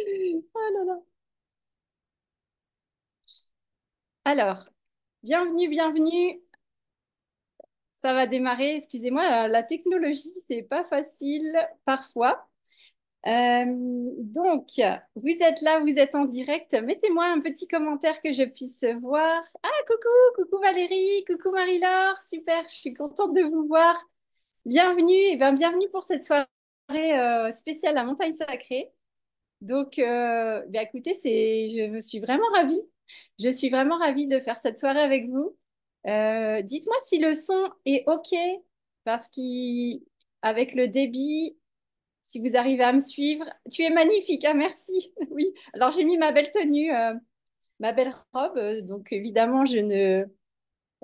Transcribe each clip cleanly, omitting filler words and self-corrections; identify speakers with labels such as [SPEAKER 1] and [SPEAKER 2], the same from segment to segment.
[SPEAKER 1] Oh là là. Alors, bienvenue, bienvenue. Ça va démarrer. Excusez-moi, la technologie, c'est pas facile parfois. Donc, vous êtes là, vous êtes en direct. Mettez-moi un petit commentaire que je puisse voir. Ah, coucou, coucou Valérie, coucou Marie-Laure. Super, je suis contente de vous voir. Bienvenue, et ben, bienvenue pour cette soirée spéciale à Montagne Sacrée. Donc, écoutez, je me suis vraiment ravie. Je suis vraiment ravie de faire cette soirée avec vous. Dites-moi si le son est OK, parce qu'avec le débit, si vous arrivez à me suivre, tu es magnifique, ah merci. Oui, alors j'ai mis ma belle tenue, ma belle robe, donc évidemment,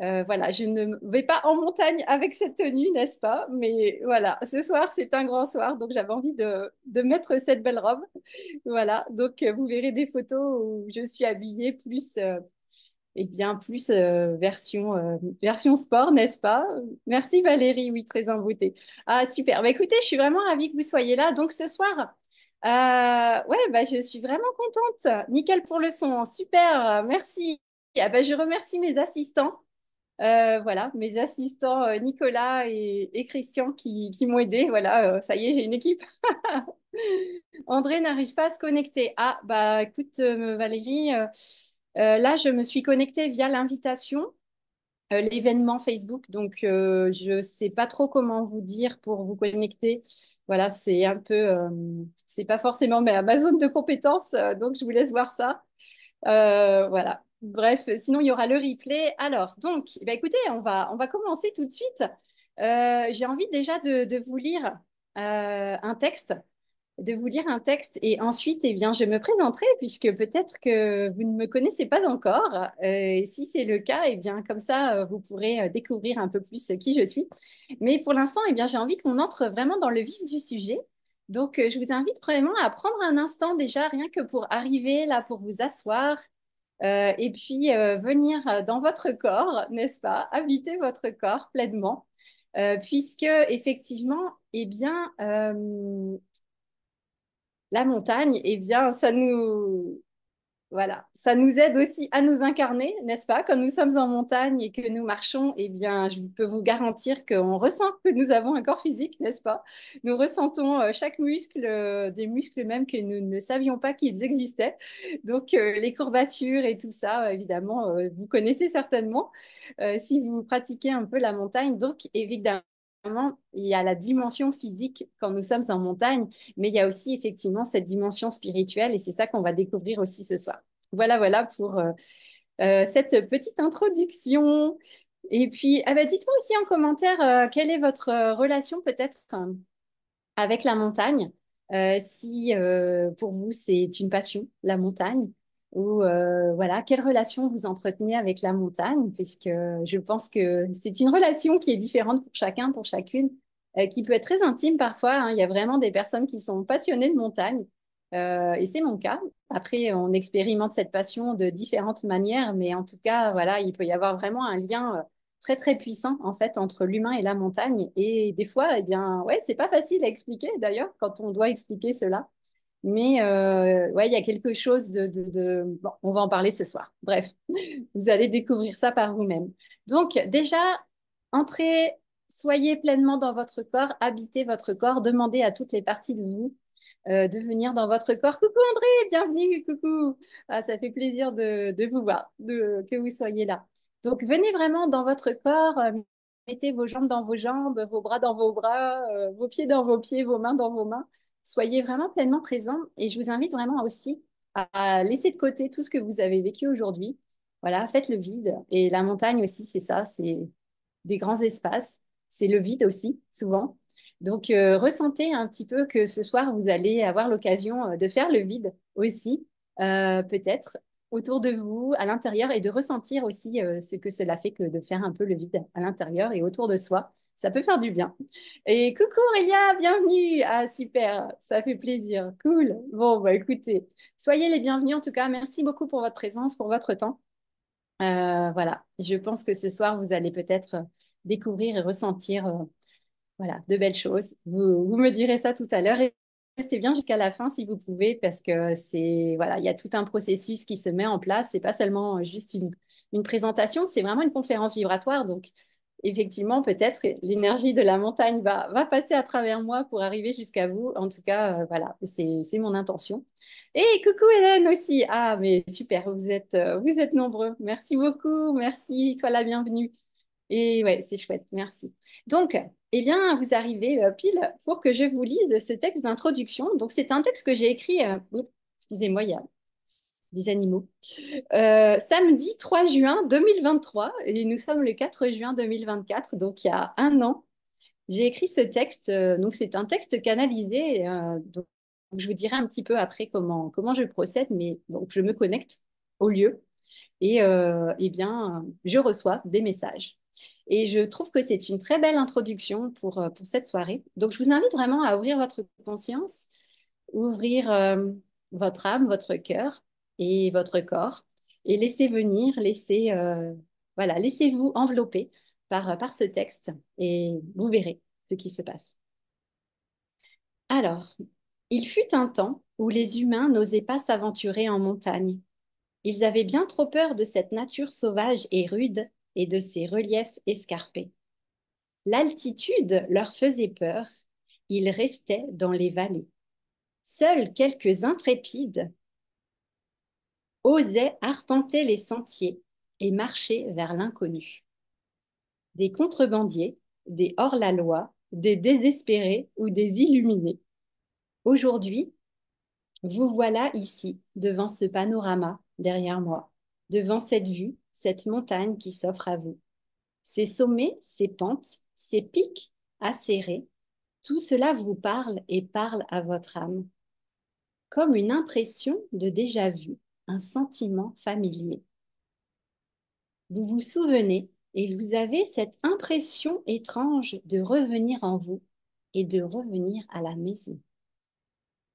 [SPEAKER 1] voilà, je ne vais pas en montagne avec cette tenue, n'est-ce pas? Mais voilà, ce soir, c'est un grand soir, donc j'avais envie de mettre cette belle robe. Voilà, donc vous verrez des photos où je suis habillée plus, plus version sport, n'est-ce pas? Merci Valérie, oui, très en beauté. Ah, super. Bah, écoutez, je suis vraiment ravie que vous soyez là. Donc ce soir, ouais, bah, je suis vraiment contente. Nickel pour le son, super, merci. Ah, bah, je remercie mes assistants. Voilà, mes assistants Nicolas et Christian qui m'ont aidé. Voilà, ça y est, j'ai une équipe. André n'arrive pas à se connecter. Ah, bah écoute, Valérie, là, je me suis connectée via l'invitation, l'événement Facebook. Donc, je ne sais pas trop comment vous dire pour vous connecter. Voilà, c'est un peu, c'est pas forcément ma zone de compétence. Donc, je vous laisse voir ça. Voilà. Bref, sinon, il y aura le replay. Alors, donc, eh ben, écoutez, on va commencer tout de suite. J'ai envie déjà de vous lire un texte et ensuite, eh bien, je me présenterai puisque peut-être que vous ne me connaissez pas encore. Et si c'est le cas, eh bien, comme ça, vous pourrez découvrir un peu plus qui je suis. Mais pour l'instant, eh bien, j'ai envie qu'on entre vraiment dans le vif du sujet. Donc, je vous invite vraiment à prendre un instant déjà, rien que pour arriver là, pour vous asseoir, et puis venir dans votre corps, n'est-ce pas? Habiter votre corps pleinement. Puisque effectivement, eh bien, la montagne, eh bien, voilà, ça nous aide aussi à nous incarner, n'est-ce pas? Quand nous sommes en montagne et que nous marchons, eh bien, je peux vous garantir qu'on ressent que nous avons un corps physique, n'est-ce pas? Nous ressentons chaque muscle, des muscles même que nous ne savions pas qu'ils existaient. Donc, les courbatures et tout ça, évidemment, vous connaissez certainement si vous pratiquez un peu la montagne. Donc, évidemment, il y a la dimension physique quand nous sommes en montagne, mais il y a aussi effectivement cette dimension spirituelle et c'est ça qu'on va découvrir aussi ce soir. Voilà, voilà pour cette petite introduction. Et puis, ah bah, dites-moi aussi en commentaire quelle est votre relation peut-être avec la montagne. Si pour vous c'est une passion, la montagne, ou voilà, quelle relation vous entretenez avec la montagne, puisque je pense que c'est une relation qui est différente pour chacun, pour chacune, qui peut être très intime parfois, hein. Il y a vraiment des personnes qui sont passionnées de montagne, et c'est mon cas. Après, on expérimente cette passion de différentes manières, mais en tout cas, voilà, il peut y avoir vraiment un lien très très puissant en fait entre l'humain et la montagne. Et des fois, eh bien, ouais, c'est pas facile à expliquer d'ailleurs quand on doit expliquer cela. Mais ouais, il y a quelque chose Bon, on va en parler ce soir. Bref, vous allez découvrir ça par vous-même. Donc déjà, entrez, soyez pleinement dans votre corps, habitez votre corps, demandez à toutes les parties de vous de venir dans votre corps. Coucou André, bienvenue, coucou. Ah, ça fait plaisir de vous voir, que vous soyez là. Donc venez vraiment dans votre corps, mettez vos jambes dans vos jambes, vos bras dans vos bras, vos pieds dans vos pieds, vos mains dans vos mains. Soyez vraiment pleinement présents et je vous invite vraiment aussi à laisser de côté tout ce que vous avez vécu aujourd'hui. Voilà, faites le vide. Et la montagne aussi, c'est ça, c'est des grands espaces. C'est le vide aussi, souvent. Donc, ressentez un petit peu que ce soir, vous allez avoir l'occasion de faire le vide aussi, peut-être autour de vous, à l'intérieur, et de ressentir aussi ce que cela fait que de faire un peu le vide à l'intérieur et autour de soi. Ça peut faire du bien. Et coucou Aurélia, bienvenue. Ah, super, ça fait plaisir. Cool. Bon, bah écoutez, soyez les bienvenus en tout cas. Merci beaucoup pour votre présence, pour votre temps. Voilà, je pense que ce soir, vous allez peut-être découvrir et ressentir voilà, de belles choses. Vous me direz ça tout à l'heure. restez bien jusqu'à la fin si vous pouvez, parce que c'est, voilà, il y a tout un processus qui se met en place. C'est pas seulement juste une présentation, c'est vraiment une conférence vibratoire. Donc, effectivement, peut-être l'énergie de la montagne va passer à travers moi pour arriver jusqu'à vous. En tout cas, voilà, c'est mon intention. Et coucou Hélène aussi. Ah, mais super, vous êtes nombreux. Merci beaucoup, merci, sois la bienvenue. Et ouais, c'est chouette, merci. Donc, eh bien, vous arrivez pile pour que je vous lise ce texte d'introduction. Donc, c'est un texte que j'ai écrit, oups, excusez-moi, il y a des animaux, samedi 3 juin 2023, et nous sommes le 4 juin 2024, donc il y a un an. J'ai écrit ce texte, donc c'est un texte canalisé, donc je vous dirai un petit peu après comment je procède, mais donc je me connecte au lieu et eh bien, je reçois des messages. Et je trouve que c'est une très belle introduction pour cette soirée. Donc, je vous invite vraiment à ouvrir votre conscience, ouvrir votre âme, votre cœur et votre corps, et laissez venir, voilà, laissez-vous envelopper par ce texte, et vous verrez ce qui se passe. Alors, il fut un temps où les humains n'osaient pas s'aventurer en montagne. Ils avaient bien trop peur de cette nature sauvage et rude et de ses reliefs escarpés. L'altitude leur faisait peur, ils restaient dans les vallées. Seuls quelques intrépides osaient arpenter les sentiers et marcher vers l'inconnu. Des contrebandiers, des hors-la-loi, des désespérés ou des illuminés. Aujourd'hui, vous voilà ici, devant ce panorama derrière moi, devant cette vue, cette montagne qui s'offre à vous. Ces sommets, ces pentes, ces pics acérés, tout cela vous parle et parle à votre âme, comme une impression de déjà-vu, un sentiment familier. Vous vous souvenez et vous avez cette impression étrange de revenir en vous et de revenir à la maison.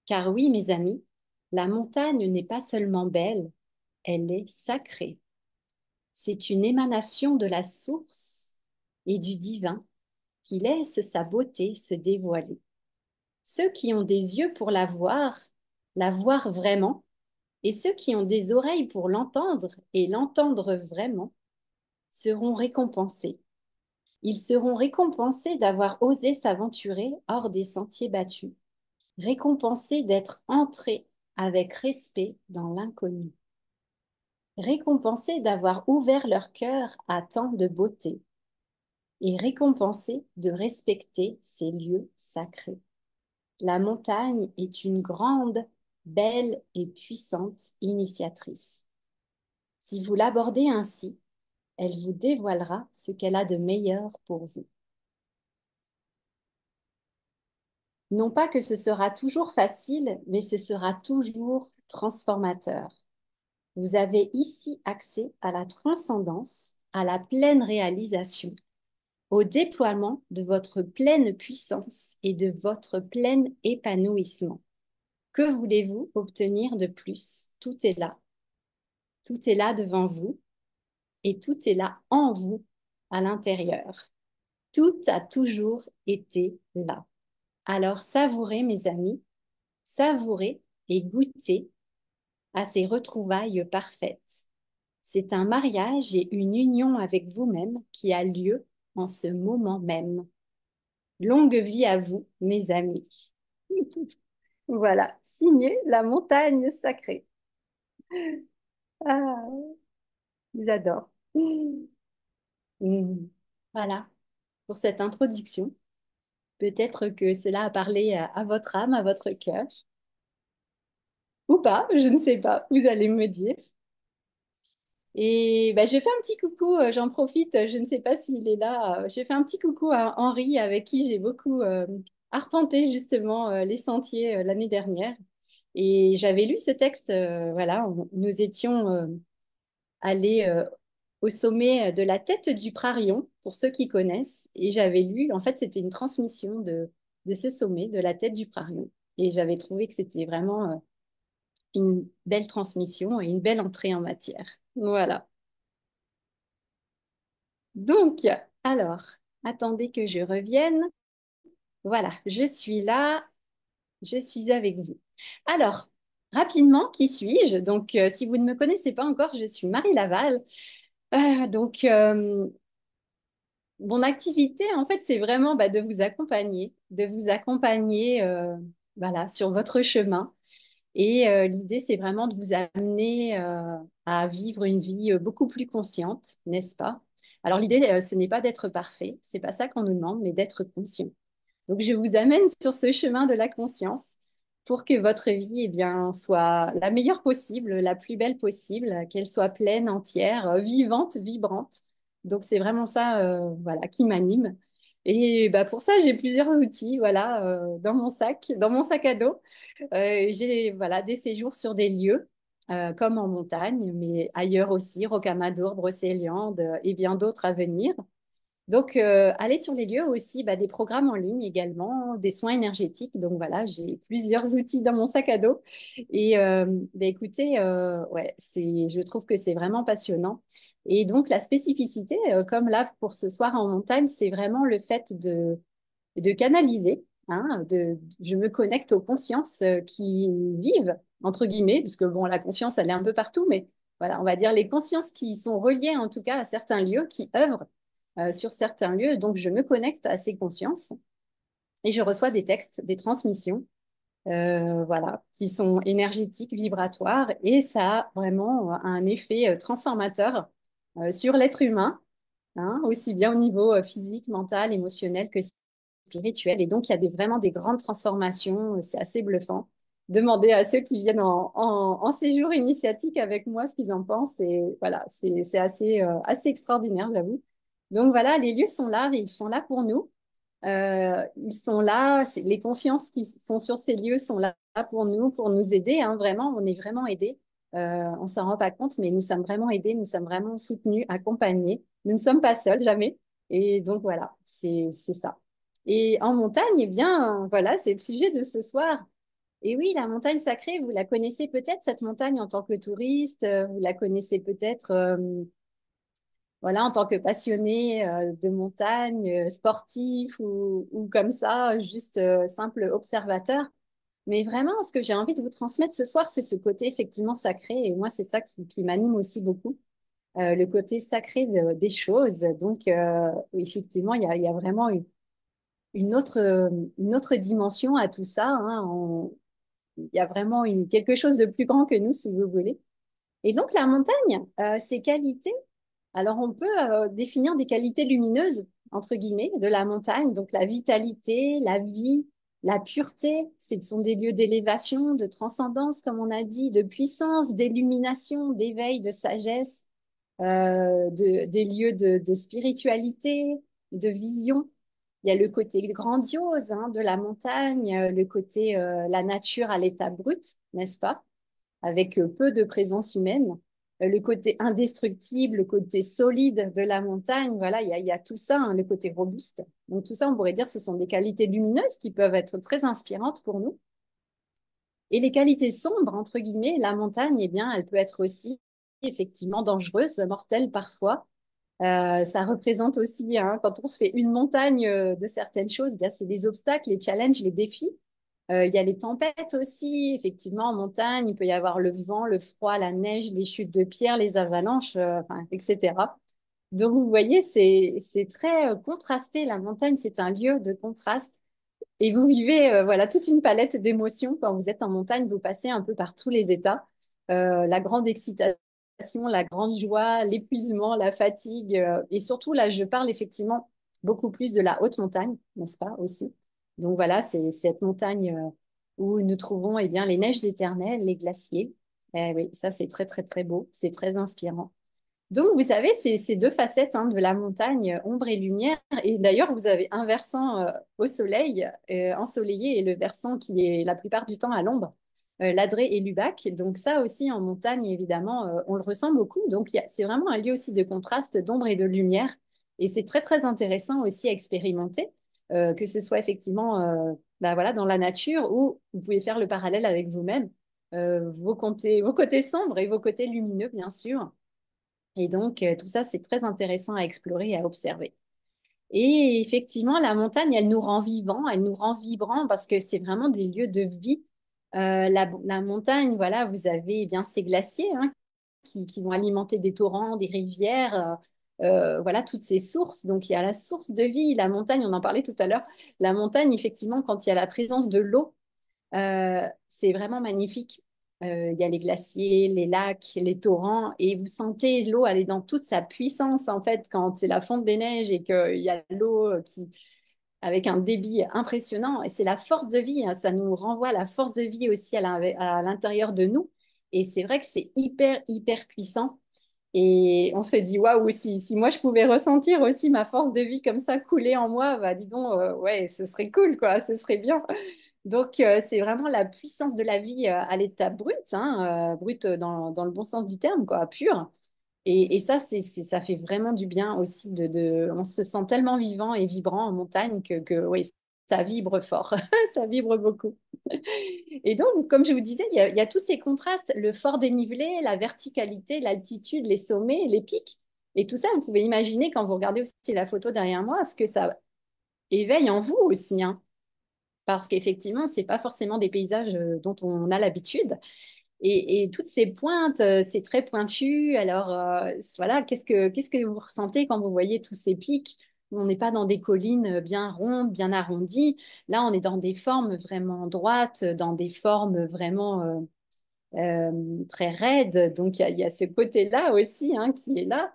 [SPEAKER 1] Car oui, mes amis, la montagne n'est pas seulement belle, elle est sacrée. C'est une émanation de la source et du divin qui laisse sa beauté se dévoiler. Ceux qui ont des yeux pour la voir vraiment, et ceux qui ont des oreilles pour l'entendre et l'entendre vraiment, seront récompensés. Ils seront récompensés d'avoir osé s'aventurer hors des sentiers battus, récompensés d'être entrés avec respect dans l'inconnu, récompensés d'avoir ouvert leur cœur à tant de beauté, et récompensés de respecter ces lieux sacrés. La montagne est une grande, belle et puissante initiatrice. Si vous l'abordez ainsi, elle vous dévoilera ce qu'elle a de meilleur pour vous. Non pas que ce sera toujours facile, mais ce sera toujours transformateur. Vous avez ici accès à la transcendance, à la pleine réalisation, au déploiement de votre pleine puissance et de votre plein épanouissement. Que voulez-vous obtenir de plus? Tout est là. Tout est là devant vous et tout est là en vous, à l'intérieur. Tout a toujours été là. Alors savourez, mes amis, savourez et goûtez à ces retrouvailles parfaites. C'est un mariage et une union avec vous-même qui a lieu en ce moment même. Longue vie à vous, mes amis. Voilà, signé la montagne sacrée. Ah, j'adore. Mm. Voilà, pour cette introduction. Peut-être que cela a parlé à votre âme, à votre cœur, ou pas, je ne sais pas, vous allez me dire. Et bah, je fais un petit coucou, j'en profite, je ne sais pas s'il est là. Je fais un petit coucou à Henri, avec qui j'ai beaucoup arpenté justement les sentiers l'année dernière. Et j'avais lu ce texte, voilà, nous étions allés au sommet de la tête du Prarion, pour ceux qui connaissent. Et j'avais lu, en fait, c'était une transmission de ce sommet, de la tête du Prarion. Et j'avais trouvé que c'était vraiment une belle transmission et une belle entrée en matière. Voilà. Donc, alors, attendez que je revienne. Voilà, je suis là. je suis avec vous. Alors, rapidement, qui suis-je? Donc, si vous ne me connaissez pas encore, je suis Marie Laval. Donc, mon activité, en fait, c'est vraiment de vous accompagner, voilà, sur votre chemin. Et l'idée, c'est vraiment de vous amener à vivre une vie beaucoup plus consciente, n'est-ce pas? Alors, l'idée, ce n'est pas d'être parfait, c'est pas ça qu'on nous demande, mais d'être conscient. Donc, je vous amène sur ce chemin de la conscience pour que votre vie, eh bien, soit la meilleure possible, la plus belle possible, qu'elle soit pleine, entière, vivante, vibrante. Donc, c'est vraiment ça, voilà, qui m'anime. Et bah, pour ça, j'ai plusieurs outils, voilà, dans mon sac à dos. J'ai, voilà, des séjours sur des lieux, comme en montagne, mais ailleurs aussi, Rocamadour, Brocéliande et bien d'autres à venir. Donc, aller sur les lieux aussi, bah, des programmes en ligne également, des soins énergétiques. Donc voilà, j'ai plusieurs outils dans mon sac à dos. Et bah, écoutez, ouais, je trouve que c'est vraiment passionnant. Et donc, la spécificité, comme là pour ce soir en montagne, c'est vraiment le fait de canaliser. Hein, je me connecte aux consciences qui vivent, entre guillemets, parce que bon, la conscience, elle est un peu partout, mais voilà, on va dire les consciences qui sont reliées en tout cas à certains lieux, qui œuvrent sur certains lieux. Donc, je me connecte à ces consciences et je reçois des textes, des transmissions, voilà, qui sont énergétiques, vibratoires, et ça a vraiment un effet transformateur sur l'être humain, hein, aussi bien au niveau physique, mental, émotionnel que spirituel. Et donc, il y a vraiment des grandes transformations, c'est assez bluffant. Demandez à ceux qui viennent en séjour initiatique avec moi ce qu'ils en pensent. Et voilà, c'est assez, assez extraordinaire, j'avoue. Donc voilà, les lieux sont là, ils sont là pour nous. Ils sont là, les consciences qui sont sur ces lieux sont là pour nous aider, hein, vraiment, on est vraiment aidés. On s'en rend pas compte, mais nous sommes vraiment aidés, nous sommes vraiment soutenus, accompagnés. Nous ne sommes pas seuls, jamais. Et donc voilà, c'est ça. Et en montagne, eh bien, voilà, c'est le sujet de ce soir. Et oui, la montagne sacrée, vous la connaissez peut-être, cette montagne en tant que touriste, vous la connaissez peut-être voilà, en tant que passionné de montagne, sportif ou comme ça, juste simple observateur. Mais vraiment, ce que j'ai envie de vous transmettre ce soir, c'est ce côté effectivement sacré. Et moi, c'est ça qui m'anime aussi beaucoup, le côté sacré des choses. Donc, oui, effectivement, il y a vraiment une autre dimension à tout ça. Hein. Il y a vraiment quelque chose de plus grand que nous, si vous voulez. Et donc, la montagne, ses qualités, alors, on peut définir des qualités lumineuses, entre guillemets, de la montagne. Donc, la vitalité, la vie, la pureté. Ce sont des lieux d'élévation, de transcendance, comme on a dit, de puissance, d'illumination, d'éveil, de sagesse, des lieux de spiritualité, de vision. Il y a le côté grandiose hein, de la montagne, le côté la nature à l'état brut, n'est-ce pas? Avec peu de présence humaine. Le côté indestructible, le côté solide de la montagne, voilà, il y a tout ça, hein, le côté robuste. Donc tout ça, on pourrait dire, ce sont des qualités lumineuses qui peuvent être très inspirantes pour nous. Et les qualités sombres, entre guillemets, la montagne, eh bien, elle peut être aussi effectivement dangereuse, mortelle parfois. Ça représente aussi, hein, quand on se fait une montagne de certaines choses, eh bien, c'est des obstacles, les challenges, les défis. Il y a les tempêtes aussi, effectivement, en montagne, il peut y avoir le vent, le froid, la neige, les chutes de pierres, les avalanches, enfin, etc. Donc, vous voyez, c'est très contrasté. La montagne, c'est un lieu de contraste. Et vous vivez voilà, toute une palette d'émotions. Quand vous êtes en montagne, vous passez un peu par tous les états. La grande excitation, la grande joie, l'épuisement, la fatigue. Et surtout, là, je parle effectivement beaucoup plus de la haute montagne, n'est-ce pas, aussi. Donc voilà, c'est cette montagne où nous trouvons eh bien, les neiges éternelles, les glaciers. Eh oui, ça, c'est très, très, très beau. C'est très inspirant. Donc, vous savez, c'est ces deux facettes hein, de la montagne, ombre et lumière. Et d'ailleurs, vous avez un versant au soleil, ensoleillé, et le versant qui est la plupart du temps à l'ombre, l'Adré et l'Ubac. Donc ça aussi, en montagne, évidemment, on le ressent beaucoup. Donc, c'est vraiment un lieu aussi de contraste d'ombre et de lumière. Et c'est très, très intéressant aussi à expérimenter, que ce soit effectivement bah, voilà, dans la nature ou vous pouvez faire le parallèle avec vous-même, vos côtés sombres et vos côtés lumineux, bien sûr. Et donc, tout ça, c'est très intéressant à explorer et à observer. Et effectivement, la montagne, elle nous rend vivants, elle nous rend vibrants parce que c'est vraiment des lieux de vie. La montagne, voilà, vous avez eh bien ces glaciers hein, qui vont alimenter des torrents, des rivières, voilà, toutes ces sources. Donc, il y a la source de vie, la montagne, on en parlait tout à l'heure. La montagne, effectivement, quand il y a la présence de l'eau, c'est vraiment magnifique. Il y a les glaciers, les lacs, les torrents, et vous sentez l'eau aller dans toute sa puissance, en fait, quand c'est la fonte des neiges et qu'il y a l'eau qui, avec un débit impressionnant. Et c'est la force de vie, hein, ça nous renvoie à la force de vie aussi à l'intérieur de nous. Et c'est vrai que c'est hyper, hyper puissant. Et on se dit, waouh, si moi je pouvais ressentir aussi ma force de vie comme ça couler en moi, bah dis donc, ouais, ce serait cool, quoi, ce serait bien. Donc, c'est vraiment la puissance de la vie à l'état brut, hein, brut dans le bon sens du terme, quoi, pur. Et ça, ça fait vraiment du bien aussi. On se sent tellement vivant et vibrant en montagne que oui, ça vibre fort, ça vibre beaucoup. Et donc, comme je vous disais, il y a tous ces contrastes, le fort dénivelé, la verticalité, l'altitude, les sommets, les pics. Et tout ça, vous pouvez imaginer quand vous regardez aussi la photo derrière moi, ce que ça éveille en vous aussi, hein. Parce qu'effectivement, c'est pas forcément des paysages dont on a l'habitude. Et toutes ces pointes, c'est très pointu. Alors, voilà, qu'est-ce que vous ressentez quand vous voyez tous ces pics? On n'est pas dans des collines bien rondes, bien arrondies. Là, on est dans des formes vraiment droites, dans des formes vraiment très raide. Donc, il y a ce côté-là aussi hein, qui est là.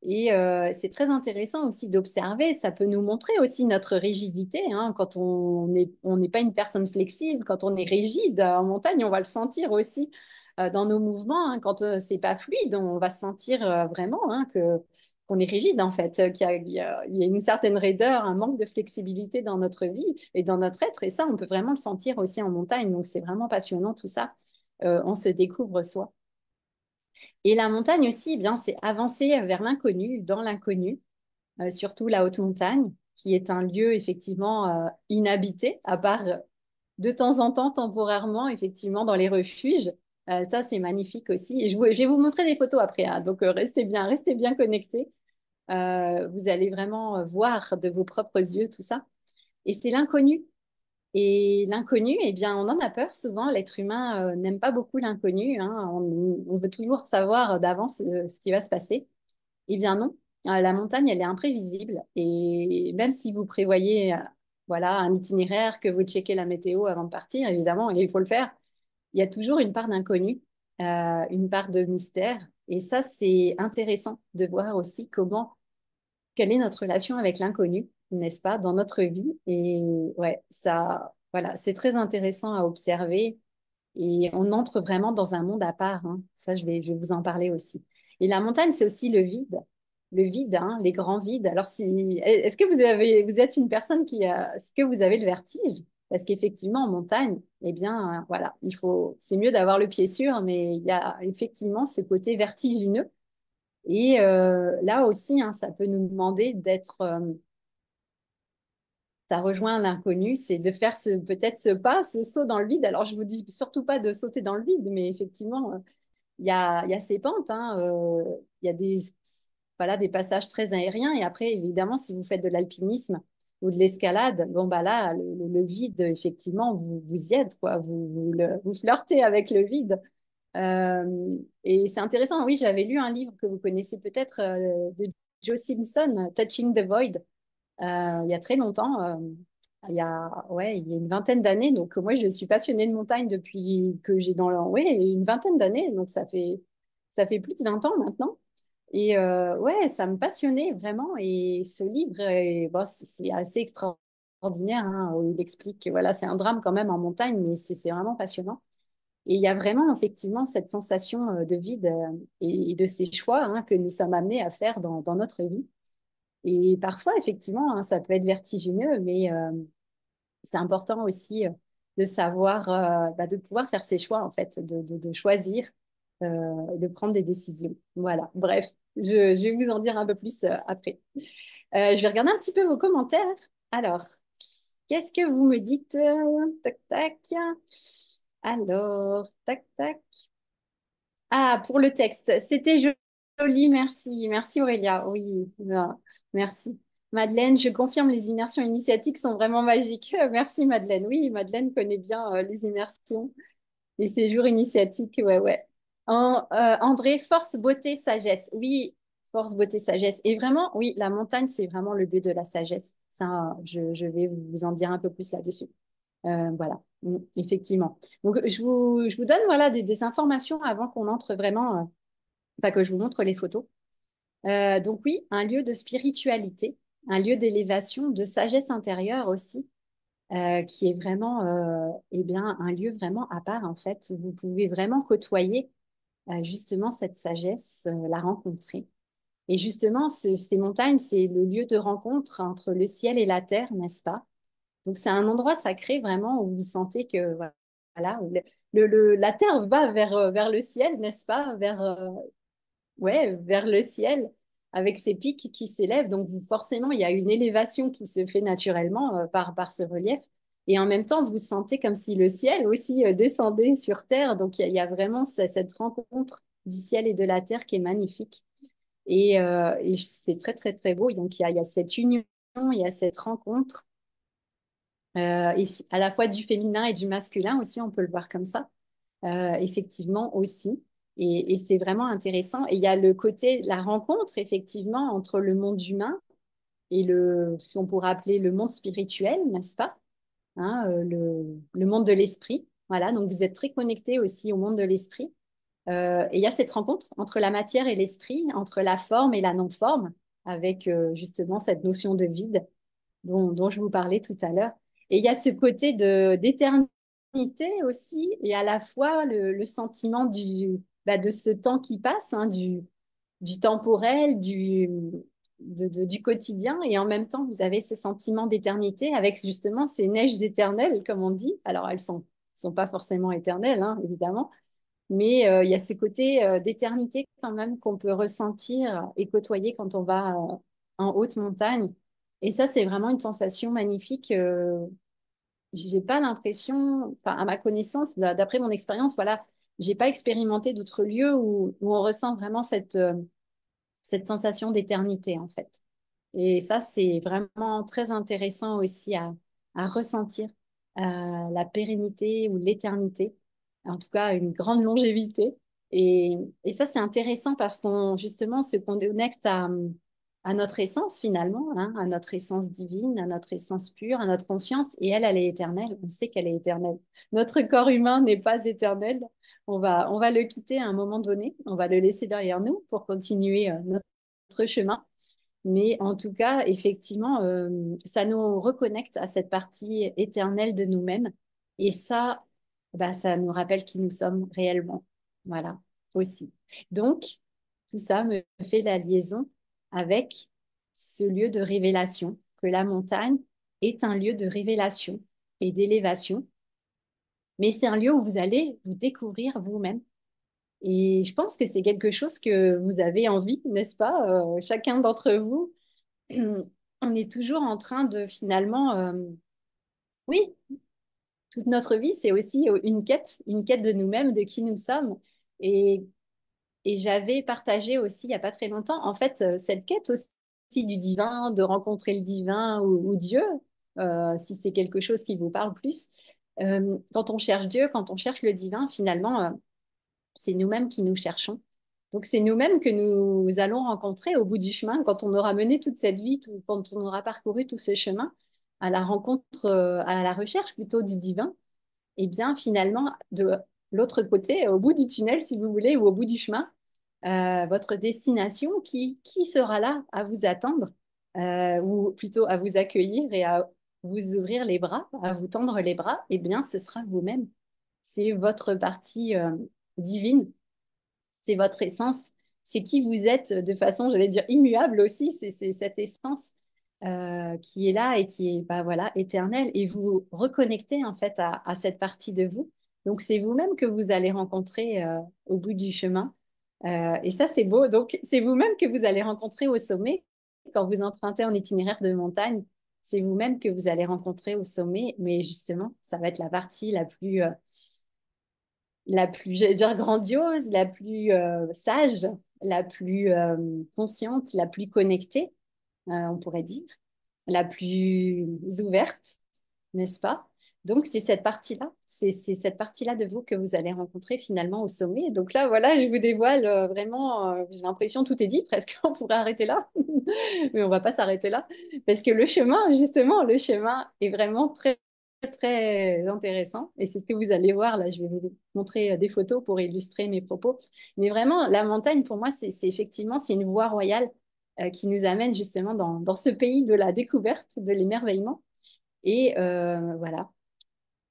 [SPEAKER 1] Et c'est très intéressant aussi d'observer. Ça peut nous montrer aussi notre rigidité. Hein, quand on n'est pas une personne flexible, quand on est rigide en montagne, on va le sentir aussi dans nos mouvements. Hein, quand c'est pas fluide, on va sentir vraiment hein, qu'on est rigide en fait, il y a une certaine raideur, un manque de flexibilité dans notre vie et dans notre être. Et ça, on peut vraiment le sentir aussi en montagne. Donc, c'est vraiment passionnant tout ça on se découvre soi. Et la montagne aussi, eh bien, c'est avancer vers l'inconnu, dans l'inconnu, surtout la haute montagne, qui est un lieu effectivement inhabité, à part de temps en temps, temporairement, effectivement, dans les refuges. Ça, c'est magnifique aussi. Et je vais vous montrer des photos après, hein. Donc restez bien connectés. Vous allez vraiment voir de vos propres yeux tout ça. Et c'est l'inconnu. Et l'inconnu, eh bien, on en a peur souvent. L'être humain n'aime pas beaucoup l'inconnu, hein. On veut toujours savoir d'avance ce qui va se passer. Eh bien non, la montagne, elle est imprévisible. Et même si vous prévoyez voilà, un itinéraire, que vous checkez la météo avant de partir, évidemment, et il faut le faire, il y a toujours une part d'inconnu, une part de mystère. Et ça, c'est intéressant de voir aussi comment quelle est notre relation avec l'inconnu, n'est-ce pas, dans notre vie. Et ouais, ça, voilà, c'est très intéressant à observer. Et on entre vraiment dans un monde à part, hein. Ça, je vais vous en parler aussi. Et la montagne, c'est aussi le vide, hein, les grands vides. Alors, est-ce que vous êtes une personne est-ce que vous avez le vertige? Parce qu'effectivement, en montagne, eh bien, voilà, c'est mieux d'avoir le pied sûr, mais il y a effectivement ce côté vertigineux. Et là aussi, hein, ça peut nous demander ça rejoint l'inconnu, c'est de faire peut-être ce pas, ce saut dans le vide. Alors, je vous dis surtout pas de sauter dans le vide, mais effectivement, il y a ces pentes, hein, il y a voilà, des passages très aériens. Et après, évidemment, si vous faites de l'alpinisme ou de l'escalade, bon, bah là, le vide, effectivement, vous y êtes, quoi. Vous flirtez avec le vide. Et c'est intéressant. Oui, j'avais lu un livre que vous connaissez peut-être de Joe Simpson, Touching the Void, il y a très longtemps. Ouais, il y a une vingtaine d'années. Donc, moi, je suis passionnée de montagne depuis que j'ai ouais, une vingtaine d'années. Donc, ça fait plus de 20 ans maintenant. Et ouais, ça me passionnait vraiment. Et ce livre, bon, c'est assez extraordinaire, hein, où il explique que voilà, c'est un drame quand même en montagne, mais c'est vraiment passionnant. Et il y a vraiment effectivement cette sensation de vide et de ces choix hein, que nous sommes amenés à faire dans notre vie. Et parfois, effectivement, hein, ça peut être vertigineux, mais c'est important aussi de savoir, bah, de pouvoir faire ses choix, en fait, de choisir, de prendre des décisions. Voilà, bref, je vais vous en dire un peu plus après. Je vais regarder un petit peu vos commentaires. Alors, qu'est-ce que vous me dites? Tac, tac. Alors, tac, tac. Ah, pour le texte, c'était joli, merci. Merci Aurélia. Oui, merci. Madeleine, je confirme, les immersions initiatiques sont vraiment magiques. Merci Madeleine. Oui, Madeleine connaît bien les immersions, les séjours initiatiques. Ouais, ouais. André, force, beauté, sagesse. Oui, force, beauté, sagesse. Et vraiment, oui, la montagne, c'est vraiment le lieu de la sagesse. Ça, je vais vous en dire un peu plus là-dessus. Voilà, effectivement. Donc, je vous donne voilà, des informations avant qu'on entre vraiment, enfin, que je vous montre les photos. Donc oui, un lieu de spiritualité, un lieu d'élévation, de sagesse intérieure aussi, qui est vraiment, eh bien, un lieu vraiment à part en fait. Vous pouvez vraiment côtoyer justement cette sagesse, la rencontrer. Et justement, ces montagnes, c'est le lieu de rencontre entre le ciel et la terre, n'est-ce pas? Donc c'est un endroit sacré vraiment où vous sentez que voilà, où la terre va vers le ciel, n'est-ce pas? Ouais, vers le ciel avec ces pics qui s'élèvent. Donc forcément, il y a une élévation qui se fait naturellement par ce relief. Et en même temps, vous sentez comme si le ciel aussi descendait sur Terre. Donc il y a vraiment cette rencontre du ciel et de la Terre qui est magnifique. Et c'est très, très, très beau. Donc il y a cette union, il y a cette rencontre, à la fois du féminin et du masculin aussi, on peut le voir comme ça effectivement aussi. Et c'est vraiment intéressant. Et il y a le côté, la rencontre, effectivement, entre le monde humain et si on pourrait appeler le monde spirituel, n'est-ce pas? Hein, le monde de l'esprit. Voilà, donc vous êtes très connecté aussi au monde de l'esprit. Et il y a cette rencontre entre la matière et l'esprit, entre la forme et la non-forme, avec justement cette notion de vide dont je vous parlais tout à l'heure. Et il y a ce côté d'éternité aussi, et à la fois le sentiment de ce temps qui passe, hein, du temporel, du quotidien, et en même temps, vous avez ce sentiment d'éternité avec justement ces neiges éternelles, comme on dit. Alors, elles sont pas forcément éternelles, hein, évidemment, mais il y a ce côté d'éternité quand même qu'on peut ressentir et côtoyer quand on va en haute montagne. Et ça, c'est vraiment une sensation magnifique. J'ai pas l'impression, enfin, à ma connaissance, d'après mon expérience, voilà, j'ai pas expérimenté d'autres lieux où on ressent vraiment cette sensation d'éternité, en fait. Et ça, c'est vraiment très intéressant aussi à ressentir la pérennité ou l'éternité, en tout cas une grande longévité. Et ça, c'est intéressant parce qu'on justement se connecte à notre essence finalement, hein, à notre essence divine, à notre essence pure, à notre conscience. Et elle est éternelle. On sait qu'elle est éternelle. Notre corps humain n'est pas éternel. On va le quitter à un moment donné. On va le laisser derrière nous pour continuer notre chemin. Mais en tout cas, effectivement, ça nous reconnecte à cette partie éternelle de nous-mêmes. Et ça, bah, ça nous rappelle qui nous sommes réellement. Voilà, aussi. Donc, tout ça me fait la liaison avec ce lieu de révélation, que la montagne est un lieu de révélation et d'élévation. Mais c'est un lieu où vous allez vous découvrir vous-même. Et je pense que c'est quelque chose que vous avez envie, n'est-ce pas, chacun d'entre vous on est toujours en train de finalement, oui, toute notre vie, c'est aussi une quête de nous-mêmes, de qui nous sommes. Et, et j'avais partagé aussi, il n'y a pas très longtemps, en fait, cette quête aussi du divin, de rencontrer le divin ou Dieu, si c'est quelque chose qui vous parle plus. Quand on cherche Dieu, quand on cherche le divin, finalement, c'est nous-mêmes qui nous cherchons. Donc, c'est nous-mêmes que nous allons rencontrer au bout du chemin, quand on aura mené toute cette vie, quand on aura parcouru tout ce chemin, à la rencontre, à la recherche plutôt du divin. Et bien, finalement, de l'autre côté, au bout du tunnel, si vous voulez, ou au bout du chemin, votre destination, qui sera là à vous attendre, ou plutôt à vous accueillir et à vous ouvrir les bras, à vous tendre les bras, eh bien, ce sera vous-même. C'est votre partie divine, c'est votre essence, c'est qui vous êtes de façon, j'allais dire, immuable aussi, c'est cette essence qui est là et qui est bah, voilà, éternelle, et vous reconnectez en fait à cette partie de vous. Donc c'est vous-même que vous allez rencontrer au bout du chemin. Et ça, c'est beau. Donc c'est vous-même que vous allez rencontrer au sommet quand vous empruntez un itinéraire de montagne. C'est vous-même que vous allez rencontrer au sommet, mais justement, ça va être la partie la plus, j'allais dire, grandiose, la plus sage, la plus consciente, la plus connectée, on pourrait dire. la plus ouverte, n'est-ce pas? Donc, c'est cette partie-là, c'est cette partie-là de vous que vous allez rencontrer finalement au sommet. Donc là, voilà, je vous dévoile vraiment, j'ai l'impression tout est dit presque, on pourrait arrêter là, mais on va pas s'arrêter là, parce que le chemin, justement, le chemin est vraiment très, très intéressant. Et c'est ce que vous allez voir, là, je vais vous montrer des photos pour illustrer mes propos. Mais vraiment, la montagne, pour moi, c'est effectivement, c'est une voie royale qui nous amène justement dans ce pays de la découverte, de l'émerveillement. Et voilà,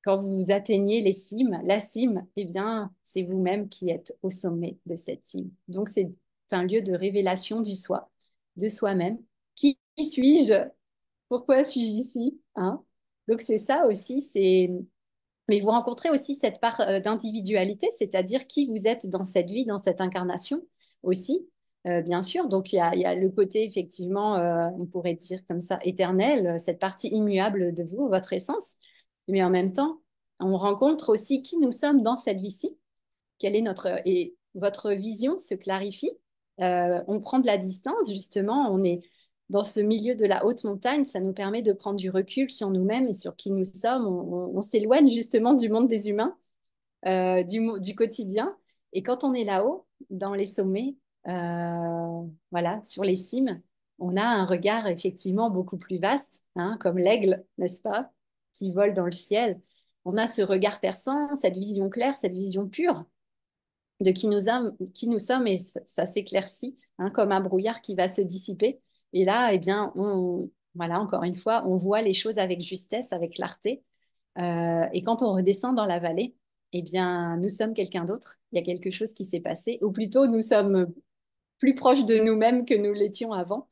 [SPEAKER 1] quand vous atteignez les cimes, la cime, eh bien, c'est vous-même qui êtes au sommet de cette cime. Donc, c'est un lieu de révélation du soi, de soi-même. Qui suis-je? Pourquoi suis-je ici? Hein. Donc, c'est ça aussi. Mais vous rencontrez aussi cette part d'individualité, c'est-à-dire qui vous êtes dans cette vie, dans cette incarnation aussi, bien sûr. Donc, il y a le côté, effectivement, on pourrait dire comme ça, éternel, cette partie immuable de vous, votre essence. Mais en même temps, on rencontre aussi qui nous sommes dans cette vie-ci, quelle est et votre vision se clarifie. On prend de la distance, justement, on est dans ce milieu de la haute montagne, ça nous permet de prendre du recul sur nous-mêmes et sur qui nous sommes. On s'éloigne justement du monde des humains, du quotidien. Et quand on est là-haut, dans les sommets, voilà, sur les cimes, on a un regard effectivement beaucoup plus vaste, hein, comme l'aigle, n'est-ce pas, qui vole dans le ciel. On a ce regard perçant, cette vision claire, cette vision pure de qui nous sommes et ça s'éclaircit hein, comme un brouillard qui va se dissiper. Et là, eh bien, voilà, encore une fois, on voit les choses avec justesse, avec clarté. Et quand on redescend dans la vallée, eh bien, nous sommes quelqu'un d'autre. Il y a quelque chose qui s'est passé, ou plutôt, nous sommes plus proches de nous-mêmes que nous l'étions avant.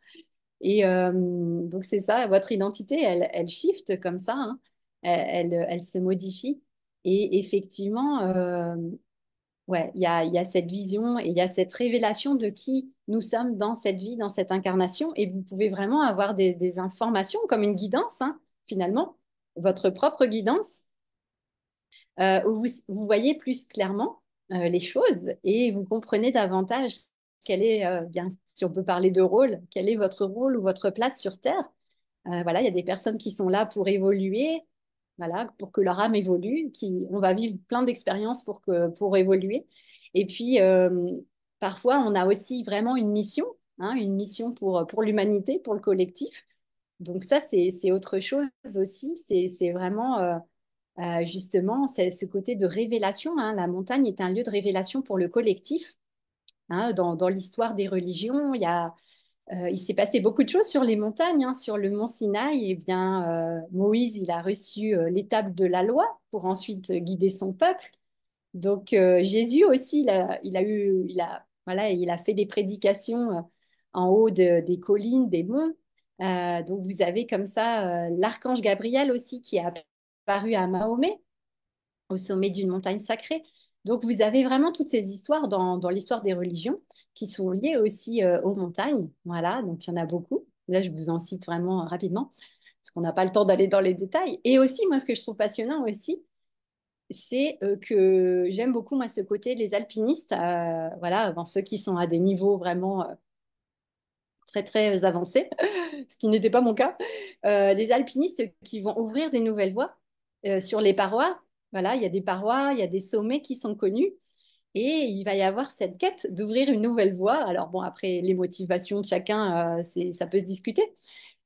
[SPEAKER 1] Et donc, c'est ça, votre identité, elle shift comme ça, hein. Elle se modifie. Et effectivement, ouais, il y a cette vision et il y a cette révélation de qui nous sommes dans cette vie, dans cette incarnation. Et vous pouvez vraiment avoir des informations comme une guidance, hein, finalement, votre propre guidance, où vous voyez plus clairement les choses et vous comprenez davantage quel est, bien, si on peut parler de rôle, quel est votre rôle ou votre place sur Terre. Voilà, il y a des personnes qui sont là pour évoluer, voilà, pour que leur âme évolue, on va vivre plein d'expériences pour évoluer. Et puis, parfois, on a aussi vraiment une mission pour l'humanité, pour le collectif. Donc ça, c'est autre chose aussi. C'est vraiment, justement, c'est ce côté de révélation, hein. La montagne est un lieu de révélation pour le collectif. Hein. Dans l'histoire des religions, il s'est passé beaucoup de choses sur les montagnes, hein. Sur le mont Sinaï, eh bien, Moïse, il a reçu l'étape de la loi pour ensuite guider son peuple. Donc, Jésus aussi, voilà, il a fait des prédications en haut des collines, des monts. Donc, vous avez comme ça l'archange Gabriel aussi qui a apparu à Mahomet au sommet d'une montagne sacrée. Donc, vous avez vraiment toutes ces histoires dans l'histoire des religions qui sont liées aussi aux montagnes. Voilà, donc il y en a beaucoup. Là, je vous en cite vraiment rapidement parce qu'on n'a pas le temps d'aller dans les détails. Et aussi, moi, ce que je trouve passionnant aussi, c'est que j'aime beaucoup, moi, ce côté, les alpinistes, voilà, bon, ceux qui sont à des niveaux vraiment très, très avancés, ce qui n'était pas mon cas, les alpinistes qui vont ouvrir des nouvelles voies sur les parois. Voilà, il y a des parois, il y a des sommets qui sont connus. Et il va y avoir cette quête d'ouvrir une nouvelle voie. Alors bon, après, les motivations de chacun, ça peut se discuter.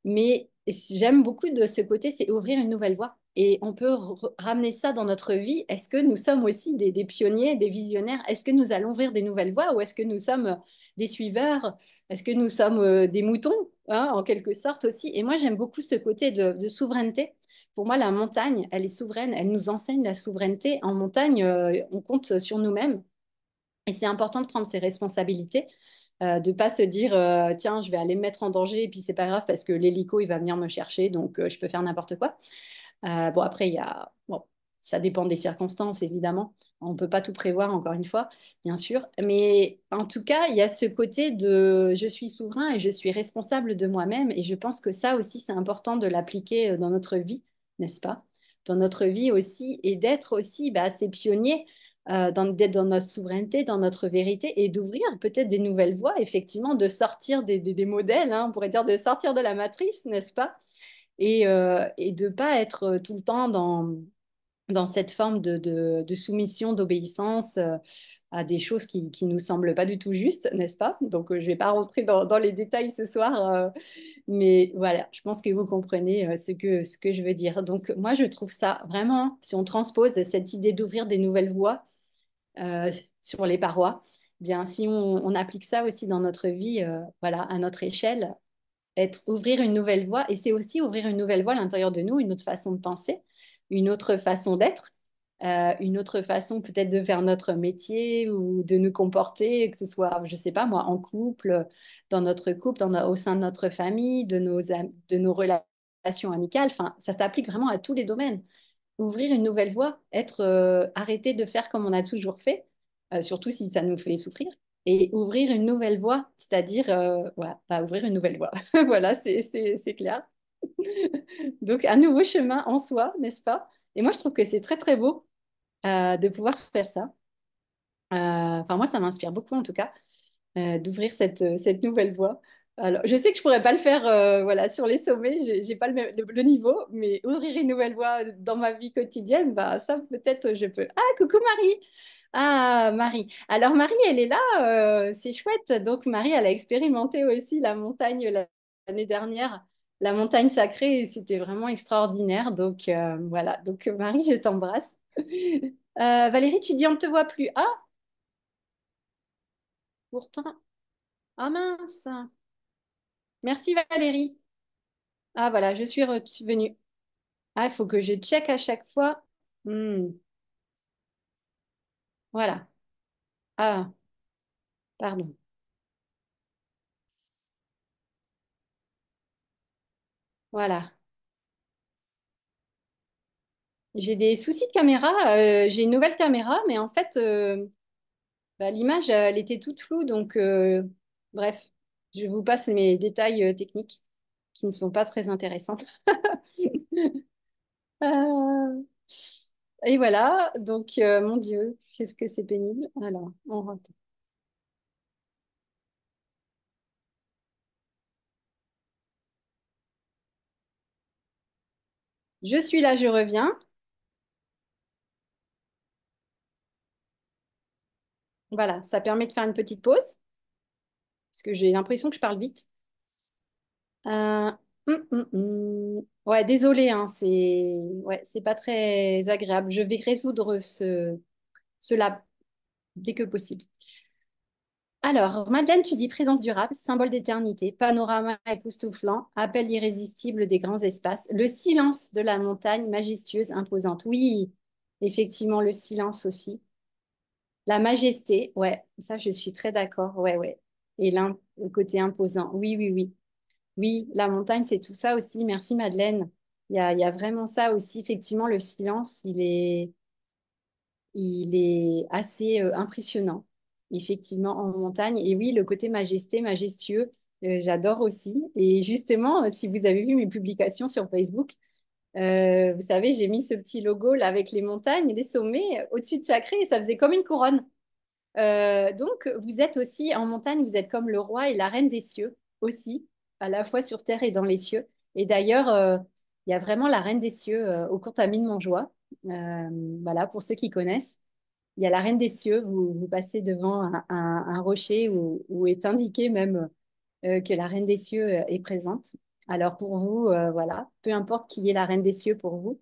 [SPEAKER 1] Mais j'aime beaucoup de ce côté, c'est ouvrir une nouvelle voie. Et on peut ramener ça dans notre vie. Est-ce que nous sommes aussi des pionniers, des visionnaires? Est-ce que nous allons ouvrir des nouvelles voies ou est-ce que nous sommes des suiveurs? Est-ce que nous sommes des moutons, hein, en quelque sorte aussi? Et moi, j'aime beaucoup ce côté de souveraineté. Pour moi, la montagne, elle est souveraine. Elle nous enseigne la souveraineté. En montagne, on compte sur nous-mêmes. Et c'est important de prendre ses responsabilités, de pas se dire tiens, je vais aller me mettre en danger et puis c'est pas grave parce que l'hélico il va venir me chercher donc je peux faire n'importe quoi. Bon après bon, ça dépend des circonstances évidemment. On peut pas tout prévoir encore une fois, bien sûr. Mais en tout cas, il y a ce côté de je suis souverain et je suis responsable de moi-même et je pense que ça aussi c'est important de l'appliquer dans notre vie, n'est-ce pas? Dans notre vie aussi et d'être aussi bah, ces pionniers d'être dans notre souveraineté, dans notre vérité et d'ouvrir peut-être des nouvelles voies, effectivement, de sortir des modèles, hein, on pourrait dire de sortir de la matrice, n'est-ce pas? Et de ne pas être tout le temps dans cette forme de soumission, d'obéissance à des choses qui nous semblent pas du tout justes, n'est-ce pas? Donc, je vais pas rentrer dans les détails ce soir, mais voilà, je pense que vous comprenez ce que je veux dire. Donc, moi, je trouve ça vraiment, si on transpose cette idée d'ouvrir des nouvelles voies sur les parois, eh bien, si on applique ça aussi dans notre vie, voilà, à notre échelle, ouvrir une nouvelle voie, et c'est aussi ouvrir une nouvelle voie à l'intérieur de nous, une autre façon de penser, une autre façon d'être, une autre façon peut-être de faire notre métier ou de nous comporter, que ce soit, je sais pas moi, en couple, dans notre couple, au sein de notre famille, de nos relations amicales. Enfin, ça s'applique vraiment à tous les domaines. Ouvrir une nouvelle voie, arrêter de faire comme on a toujours fait, surtout si ça nous fait souffrir, et ouvrir une nouvelle voie, c'est-à-dire voilà, bah, ouvrir une nouvelle voie. Voilà, c'est clair. Donc, un nouveau chemin en soi, n'est-ce pas? Et moi, je trouve que c'est très, très beau de pouvoir faire ça. Enfin, moi, ça m'inspire beaucoup, en tout cas, d'ouvrir cette nouvelle voie. Alors, je sais que je pourrais pas le faire voilà, sur les sommets, j'ai pas le niveau, mais ouvrir une nouvelle voie dans ma vie quotidienne, bah, ça, peut-être, je peux. Ah, coucou Marie! Ah, Marie. Alors, Marie, elle est là, c'est chouette. Donc, Marie, elle a expérimenté aussi la montagne l'année dernière, la montagne sacrée, et c'était vraiment extraordinaire. Donc, voilà. Donc, Marie, je t'embrasse. Valérie, tu dis on ne te voit plus. Ah, pourtant. Ah mince. Merci Valérie. Ah voilà, je suis revenue. Ah, il faut que je check à chaque fois. Hmm, voilà. Ah, pardon. Voilà. J'ai des soucis de caméra. J'ai une nouvelle caméra, mais en fait, bah, l'image, elle était toute floue. Donc, bref, je vous passe mes détails techniques qui ne sont pas très intéressants. Euh, et voilà. Donc, mon Dieu, qu'est-ce que c'est pénible. Alors, on repart. Je suis là, je reviens. Voilà, ça permet de faire une petite pause, parce que j'ai l'impression que je parle vite. Euh, Ouais, désolé, hein, c'est pas très agréable. Je vais résoudre cela dès que possible. Alors, Madeleine, tu dis présence durable, symbole d'éternité, panorama époustouflant, appel irrésistible des grands espaces, le silence de la montagne majestueuse, imposante. Oui, effectivement, le silence aussi. La majesté, ouais, ça, je suis très d'accord. Ouais, ouais. Et le côté imposant. Oui, oui, oui. Oui, la montagne, c'est tout ça aussi. Merci Madeleine. Il y a vraiment ça aussi. Effectivement, le silence, il est assez impressionnant. Effectivement, en montagne. Et oui, le côté majesté, majestueux, j'adore aussi. Et justement, si vous avez vu mes publications sur Facebook, vous savez, j'ai mis ce petit logo là avec les montagnes, les sommets au-dessus de Sacré et ça faisait comme une couronne. Donc, vous êtes aussi en montagne, vous êtes comme le roi et la reine des cieux aussi, à la fois sur terre et dans les cieux. Et d'ailleurs, il y a vraiment la reine des cieux au Contamine Montjoie. Euh, voilà, pour ceux qui connaissent, il y a la reine des cieux. Vous passez devant un rocher où est indiqué même que la reine des cieux est présente. Alors pour vous, voilà, peu importe qui est la reine des cieux pour vous,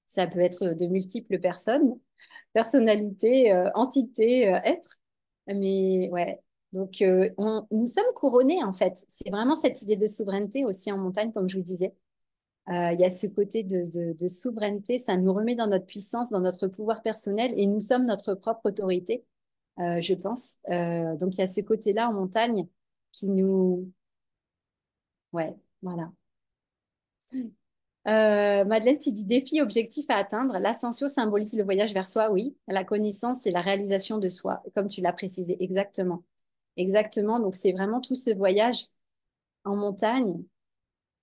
[SPEAKER 1] ça peut être de multiples personnes, personnalités, entités, êtres. Mais ouais, donc nous sommes couronnés en fait. C'est vraiment cette idée de souveraineté aussi en montagne, comme je vous disais. Il y a ce côté de souveraineté, ça nous remet dans notre puissance, dans notre pouvoir personnel et nous sommes notre propre autorité, je pense. Donc il y a ce côté-là en montagne qui nous... Ouais, voilà. Madeleine, tu dis défi, objectif à atteindre. L'ascension symbolise le voyage vers soi, oui. La connaissance, c'est la réalisation de soi, comme tu l'as précisé, exactement. Exactement. Donc, c'est vraiment tout ce voyage en montagne.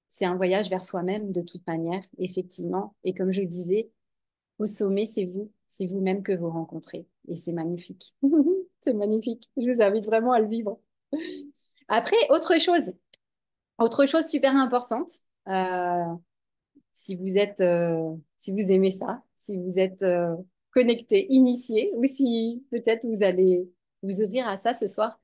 [SPEAKER 1] C'est un voyage vers soi-même de toute manière, effectivement. Et comme je le disais, au sommet, c'est vous. c'est vous-même que vous rencontrez. Et c'est magnifique. C'est magnifique. Je vous invite vraiment à le vivre. Après, autre chose super importante, euh, si vous aimez ça, si vous êtes connecté, initié, ou si peut-être vous allez vous ouvrir à ça ce soir.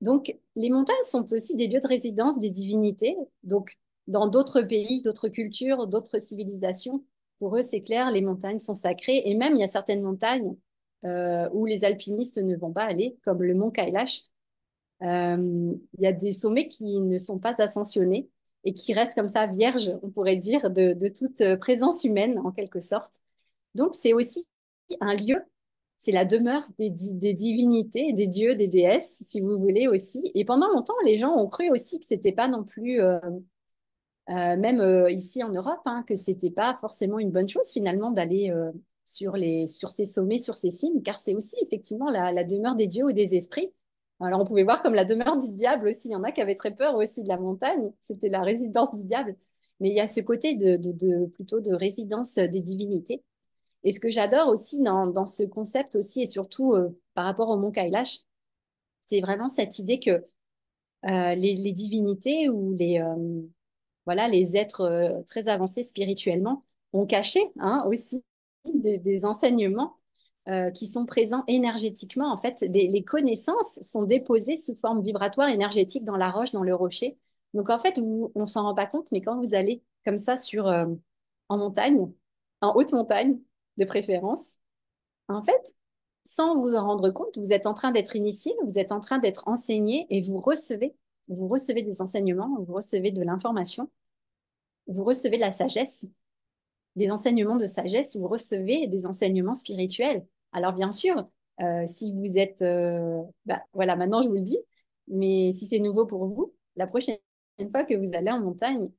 [SPEAKER 1] Donc, les montagnes sont aussi des lieux de résidence des divinités. Donc, dans d'autres pays, d'autres cultures, d'autres civilisations, pour eux, c'est clair, les montagnes sont sacrées. Et même, il y a certaines montagnes où les alpinistes ne vont pas aller, comme le mont Kailash. Il y a des sommets qui ne sont pas ascensionnés et qui restent comme ça vierges, on pourrait dire, de toute présence humaine, en quelque sorte. Donc, c'est aussi un lieu, c'est la demeure des divinités, des dieux, des déesses, si vous voulez aussi. Et pendant longtemps, les gens ont cru aussi que c'était pas non plus, même ici en Europe, hein, que c'était pas forcément une bonne chose finalement d'aller sur ces sommets, sur ces cimes, car c'est aussi effectivement la demeure des dieux ou des esprits. Alors on pouvait voir comme la demeure du diable aussi. Il y en a qui avaient très peur aussi de la montagne. C'était la résidence du diable. Mais il y a ce côté plutôt de résidence des divinités. Et ce que j'adore aussi dans ce concept aussi, et surtout par rapport au mont Kailash, c'est vraiment cette idée que les divinités ou voilà, les êtres très avancés spirituellement ont caché hein, aussi des enseignements qui sont présents énergétiquement. En fait, les connaissances sont déposées sous forme vibratoire énergétique dans la roche, dans le rocher. Donc, en fait, on s'en rend pas compte, mais quand vous allez comme ça en montagne, en haute montagne de préférence, en fait, sans vous en rendre compte, vous êtes en train d'être initié, vous êtes en train d'être enseigné et vous recevez des enseignements, vous recevez de l'information, vous recevez de la sagesse, des enseignements de sagesse, vous recevez des enseignements spirituels. Alors bien sûr, si vous êtes, voilà, maintenant je vous le dis, mais si c'est nouveau pour vous, la prochaine fois que vous allez en montagne,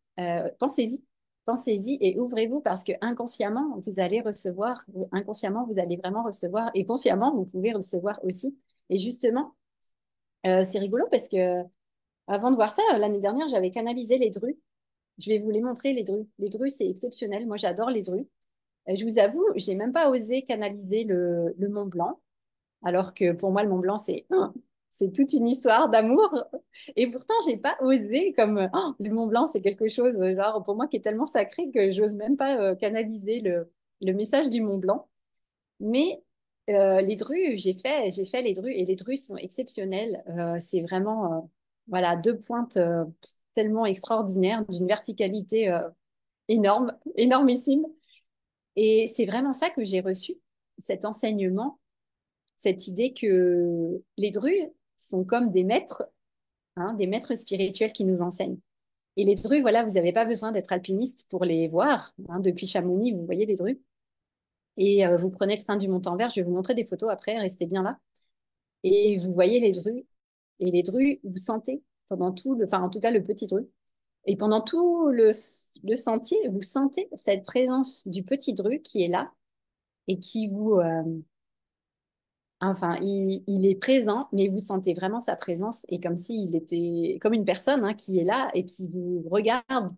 [SPEAKER 1] pensez-y, pensez-y et ouvrez-vous parce que inconsciemment vous allez recevoir, inconsciemment vous allez vraiment recevoir et consciemment vous pouvez recevoir aussi. Et justement, c'est rigolo parce que avant de voir ça, l'année dernière, j'avais canalisé les drues. Je vais vous les montrer, les drues. Les drues, c'est exceptionnel. Moi, j'adore les drues. Je vous avoue, j'ai même pas osé canaliser le Mont Blanc, alors que pour moi, le Mont Blanc, c'est toute une histoire d'amour. Et pourtant, j'ai pas osé comme le Mont Blanc, c'est quelque chose, genre, pour moi, qui est tellement sacré que j'ose même pas canaliser le message du Mont Blanc. Mais les drues, j'ai fait les drues et les drues sont exceptionnelles. C'est vraiment, voilà, deux pointes tellement extraordinaires, d'une verticalité énorme, énormissime. Et c'est vraiment ça que j'ai reçu, cet enseignement, cette idée que les drues sont comme hein, des maîtres spirituels qui nous enseignent. Et les drues, voilà, vous n'avez pas besoin d'être alpiniste pour les voir. Hein, depuis Chamonix, vous voyez les drues. Et vous prenez le train du Mont-en-Vert, je vais vous montrer des photos après, restez bien là. Et vous voyez les drues. Et les drues, vous sentez pendant enfin en tout cas le petit dru. Et pendant tout le sentier, vous sentez cette présence du petit dru qui est là et qui enfin, il est présent, mais vous sentez vraiment sa présence et comme s'il était comme une personne hein, qui est là et qui vous regarde,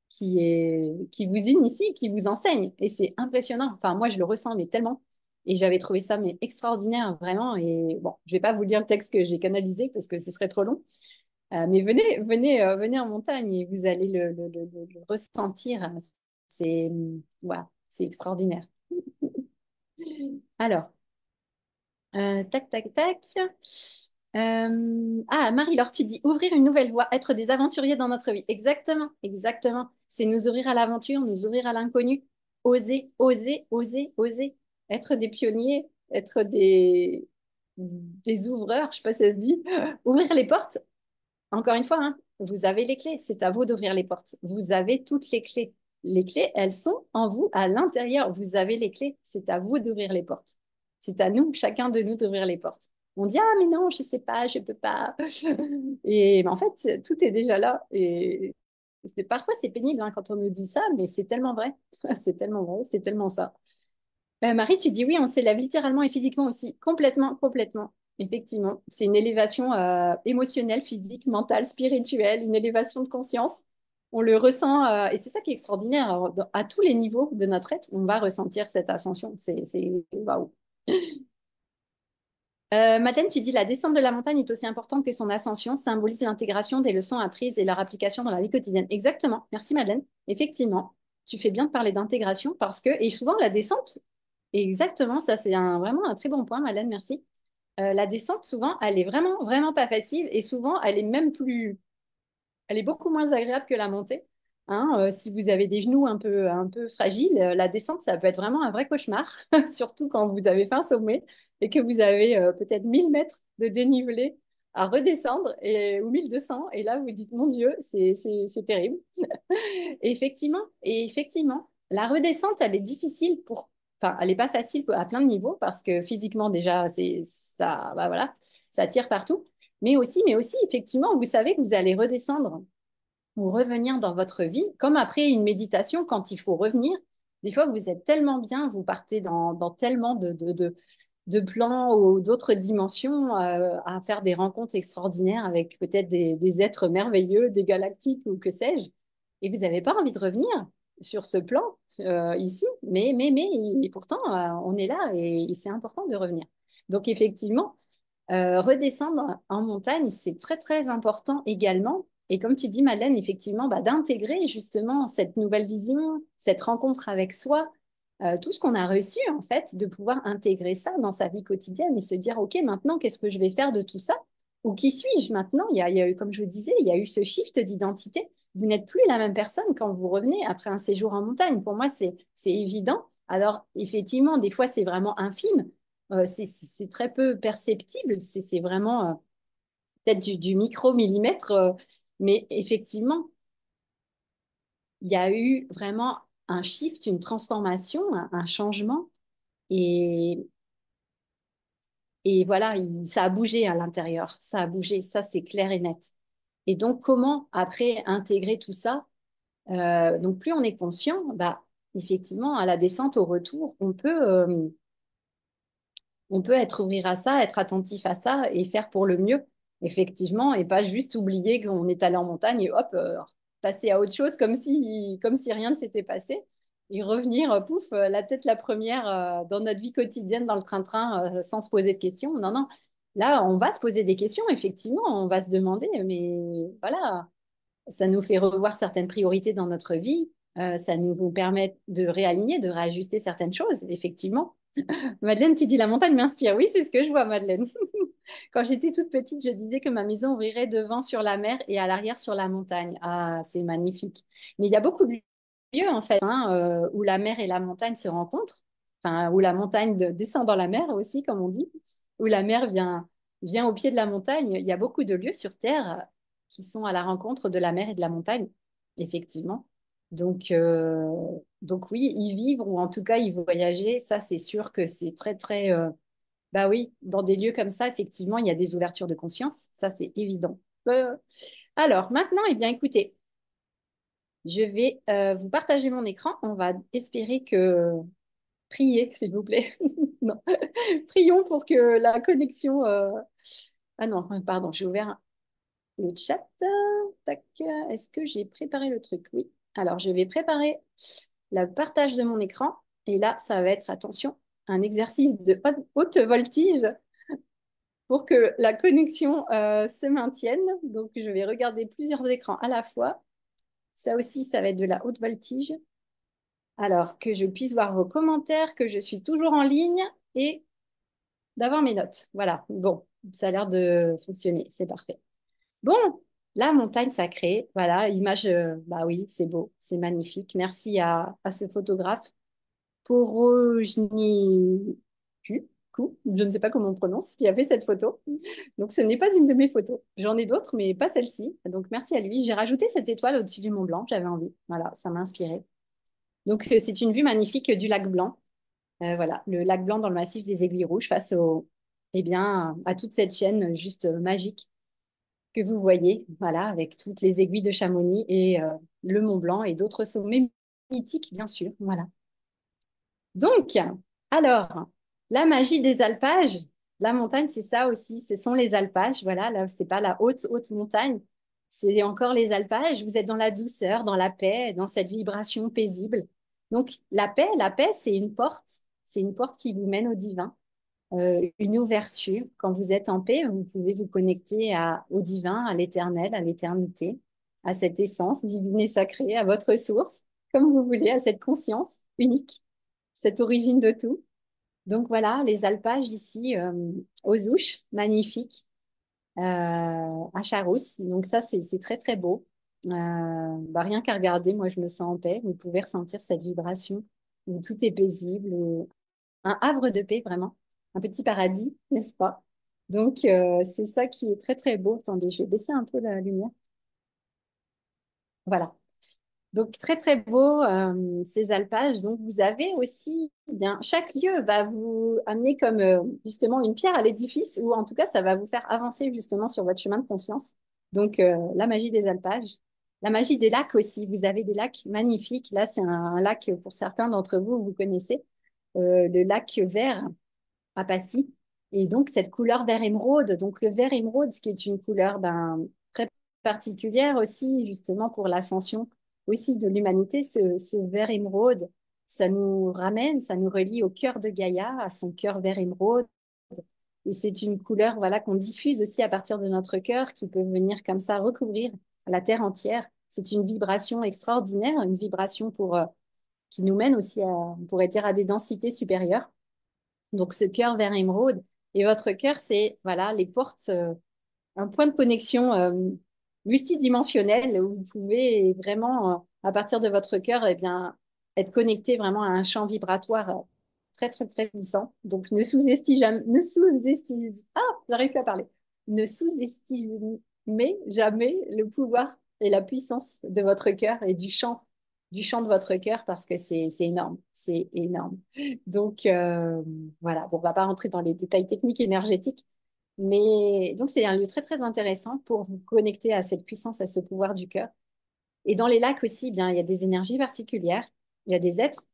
[SPEAKER 1] qui vous initie, qui vous enseigne. Et c'est impressionnant. Enfin, moi, je le ressens, mais tellement. Et j'avais trouvé ça mais extraordinaire, vraiment. Et bon, je vais pas vous lire le texte que j'ai canalisé parce que ce serait trop long. Mais venez en montagne et vous allez le ressentir. C'est, voilà, c'est extraordinaire. Alors. Tac, tac, tac. Marie-Laure, tu dis ouvrir une nouvelle voie, être des aventuriers dans notre vie. Exactement, exactement. C'est nous ouvrir à l'aventure, nous ouvrir à l'inconnu. Oser, oser, oser, oser. Être des pionniers, être des ouvreurs, je sais pas si ça se dit. Ouvrir les portes, encore une fois, hein, vous avez les clés. C'est à vous d'ouvrir les portes. Vous avez toutes les clés. Les clés, elles sont en vous, à l'intérieur. Vous avez les clés. C'est à vous d'ouvrir les portes. C'est à nous, chacun de nous, d'ouvrir les portes. On dit, ah, mais non, je sais pas, je peux pas. Et en fait, tout est déjà là. Et parfois, c'est pénible hein, quand on nous dit ça, mais c'est tellement vrai. C'est tellement vrai, c'est tellement ça. Marie, tu dis oui, on s'élève littéralement et physiquement aussi. Complètement, complètement. Effectivement. C'est une élévation émotionnelle, physique, mentale, spirituelle, une élévation de conscience. on le ressent, et c'est ça qui est extraordinaire. Alors, à tous les niveaux de notre être, on va ressentir cette ascension. Waouh. Madeleine, tu dis la descente de la montagne est aussi importante que son ascension, symbolise l'intégration des leçons apprises et leur application dans la vie quotidienne. Exactement. Merci Madeleine. Effectivement, tu fais bien de parler d'intégration parce que, et souvent la descente, exactement, ça c'est vraiment un très bon point, Madeleine, merci. La descente, souvent, elle est vraiment, vraiment pas facile et souvent, elle est beaucoup moins agréable que la montée. Hein, si vous avez des genoux un peu fragiles, la descente, ça peut être vraiment un vrai cauchemar, surtout quand vous avez fait un sommet et que vous avez peut-être 1000 mètres de dénivelé à redescendre ou 1200. Et là, vous dites, mon Dieu, c'est terrible. Et effectivement, la redescente, elle est difficile enfin, elle n'est pas facile à plein de niveaux parce que physiquement, déjà, ça, bah voilà, ça tire partout. Mais aussi, effectivement, vous savez que vous allez redescendre ou revenir dans votre vie, comme après une méditation, quand il faut revenir. Des fois, vous êtes tellement bien, vous partez dans tellement de plans ou d'autres dimensions à faire des rencontres extraordinaires avec peut-être des êtres merveilleux, des galactiques ou que sais-je. Et vous n'avez pas envie de revenir sur ce plan ici, et pourtant, on est là et c'est important de revenir. Donc, effectivement, redescendre en montagne, c'est très, très important également. Et comme tu dis, Madeleine, effectivement, bah, d'intégrer justement cette nouvelle vision, cette rencontre avec soi, tout ce qu'on a reçu, en fait, de pouvoir intégrer ça dans sa vie quotidienne et se dire, OK, maintenant, qu'est-ce que je vais faire de tout ça? Ou qui suis-je maintenant? Il y a eu, comme je vous disais, il y a eu ce shift d'identité. Vous n'êtes plus la même personne quand vous revenez après un séjour en montagne. Pour moi, c'est évident. Alors, effectivement, des fois, c'est vraiment infime. C'est très peu perceptible. C'est vraiment peut-être du micro-millimètre. Mais effectivement, il y a eu vraiment un shift, une transformation, un changement. Et, et voilà, ça a bougé à l'intérieur. Ça a bougé. Ça, c'est clair et net. Et donc, comment après intégrer tout ça? Donc, plus on est conscient, bah, effectivement, à la descente, au retour, on peut être ouvrir à ça, être attentif à ça et faire pour le mieux, effectivement, et pas juste oublier qu'on est allé en montagne et hop, passer à autre chose comme si rien ne s'était passé et revenir, pouf, la tête la première dans notre vie quotidienne, dans le train-train, sans se poser de questions. Non, non. Là, on va se poser des questions, effectivement, on va se demander, mais voilà, ça nous fait revoir certaines priorités dans notre vie, ça nous permet de réaligner, de réajuster certaines choses, effectivement. Madeleine, tu dis la montagne m'inspire. Oui, c'est ce que je vois, Madeleine. Quand j'étais toute petite, je disais que ma maison ouvrirait devant sur la mer et à l'arrière sur la montagne. Ah, c'est magnifique. Mais il y a beaucoup de lieux, en fait, hein, où la mer et la montagne se rencontrent. Enfin, où la montagne descend dans la mer aussi, comme on dit. Où la mer vient au pied de la montagne. Il y a beaucoup de lieux sur Terre qui sont à la rencontre de la mer et de la montagne, effectivement. Donc, euh, donc oui, y vivre ou en tout cas y voyager, ça c'est sûr que c'est très très... bah oui, dans des lieux comme ça, effectivement, il y a des ouvertures de conscience, ça c'est évident. Alors maintenant, eh bien écoutez, je vais vous partager mon écran. On va espérer que... Priez, s'il vous plaît. Non. Prions pour que la connexion... Ah non, pardon, j'ai ouvert le chat. Tac. Est-ce que j'ai préparé le truc? Oui. Alors, je vais préparer le partage de mon écran. Et là, ça va être, attention, un exercice de haute voltige pour que la connexion se maintienne. Donc, je vais regarder plusieurs écrans à la fois. Ça aussi, ça va être de la haute voltige. Alors, que je puisse voir vos commentaires, que je suis toujours en ligne et d'avoir mes notes. Voilà. Bon, ça a l'air de fonctionner. C'est parfait. Bon, la montagne sacrée, voilà, image, bah oui, c'est beau, c'est magnifique. Merci à ce photographe, Porojniku, je ne sais pas comment on prononce, qui a fait cette photo. Donc, ce n'est pas une de mes photos. J'en ai d'autres, mais pas celle-ci. Donc, merci à lui. J'ai rajouté cette étoile au-dessus du Mont Blanc, j'avais envie. Voilà, ça m'a inspiré. Donc, c'est une vue magnifique du lac Blanc. Voilà, le lac Blanc dans le massif des Aiguilles Rouges face eh bien, à toute cette chaîne juste magique que vous voyez, voilà, avec toutes les aiguilles de Chamonix et le Mont Blanc et d'autres sommets mythiques, bien sûr. Voilà. Donc, alors, la magie des alpages, la montagne, c'est ça aussi, ce sont les alpages. Voilà, là, c'est pas la haute montagne, c'est encore les alpages. Vous êtes dans la douceur, dans la paix, dans cette vibration paisible. Donc, la paix, c'est une porte. C'est une porte qui vous mène au divin, une ouverture. Quand vous êtes en paix, vous pouvez vous connecter au divin, à l'éternel, à l'éternité, à cette essence divine et sacrée, à votre source, comme vous voulez, à cette conscience unique, cette origine de tout. Donc voilà, les alpages ici, aux Ouches, magnifiques, à Charousse. Donc ça, c'est très, très beau. Bah, rien qu'à regarder, moi, je me sens en paix. Vous pouvez ressentir cette vibration où tout est paisible, un havre de paix, vraiment. Un petit paradis, n'est-ce pas? Donc, c'est ça qui est très, très beau. Attendez, je vais baisser un peu la lumière. Voilà. Donc, très, très beau, ces alpages. Donc, vous avez aussi, eh bien, chaque lieu va vous amener comme justement une pierre à l'édifice, ou en tout cas, ça va vous faire avancer justement sur votre chemin de conscience. Donc, la magie des alpages. La magie des lacs aussi. Vous avez des lacs magnifiques. Là, c'est un lac, pour certains d'entre vous, vous connaissez, le lac vert à Passy. Et donc, cette couleur vert émeraude. Donc, le vert émeraude, ce qui est une couleur ben, très particulière aussi, justement, pour l'ascension aussi de l'humanité, ce vert émeraude, ça nous ramène, ça nous relie au cœur de Gaïa, à son cœur vert émeraude. Et c'est une couleur voilà, qu'on diffuse aussi à partir de notre cœur, qui peut venir comme ça recouvrir la terre entière. C'est une vibration extraordinaire, une vibration qui nous mène aussi, on pourrait dire, à des densités supérieures. Donc, ce cœur vers émeraude. Et votre cœur, c'est voilà, les portes, un point de connexion multidimensionnel où vous pouvez vraiment, à partir de votre cœur, eh bien, être connecté vraiment à un champ vibratoire très, très, très puissant. Donc, j'arrive plus à parler. Ne sous-estimez jamais le pouvoir et la puissance de votre cœur et du chant de votre cœur parce que c'est énorme. C'est énorme. Donc, voilà. Bon, on va pas rentrer dans les détails techniques énergétiques, mais donc, c'est un lieu très, très intéressant pour vous connecter à cette puissance, à ce pouvoir du cœur. Et dans les lacs aussi, eh bien, il y a des énergies particulières, il y a des êtres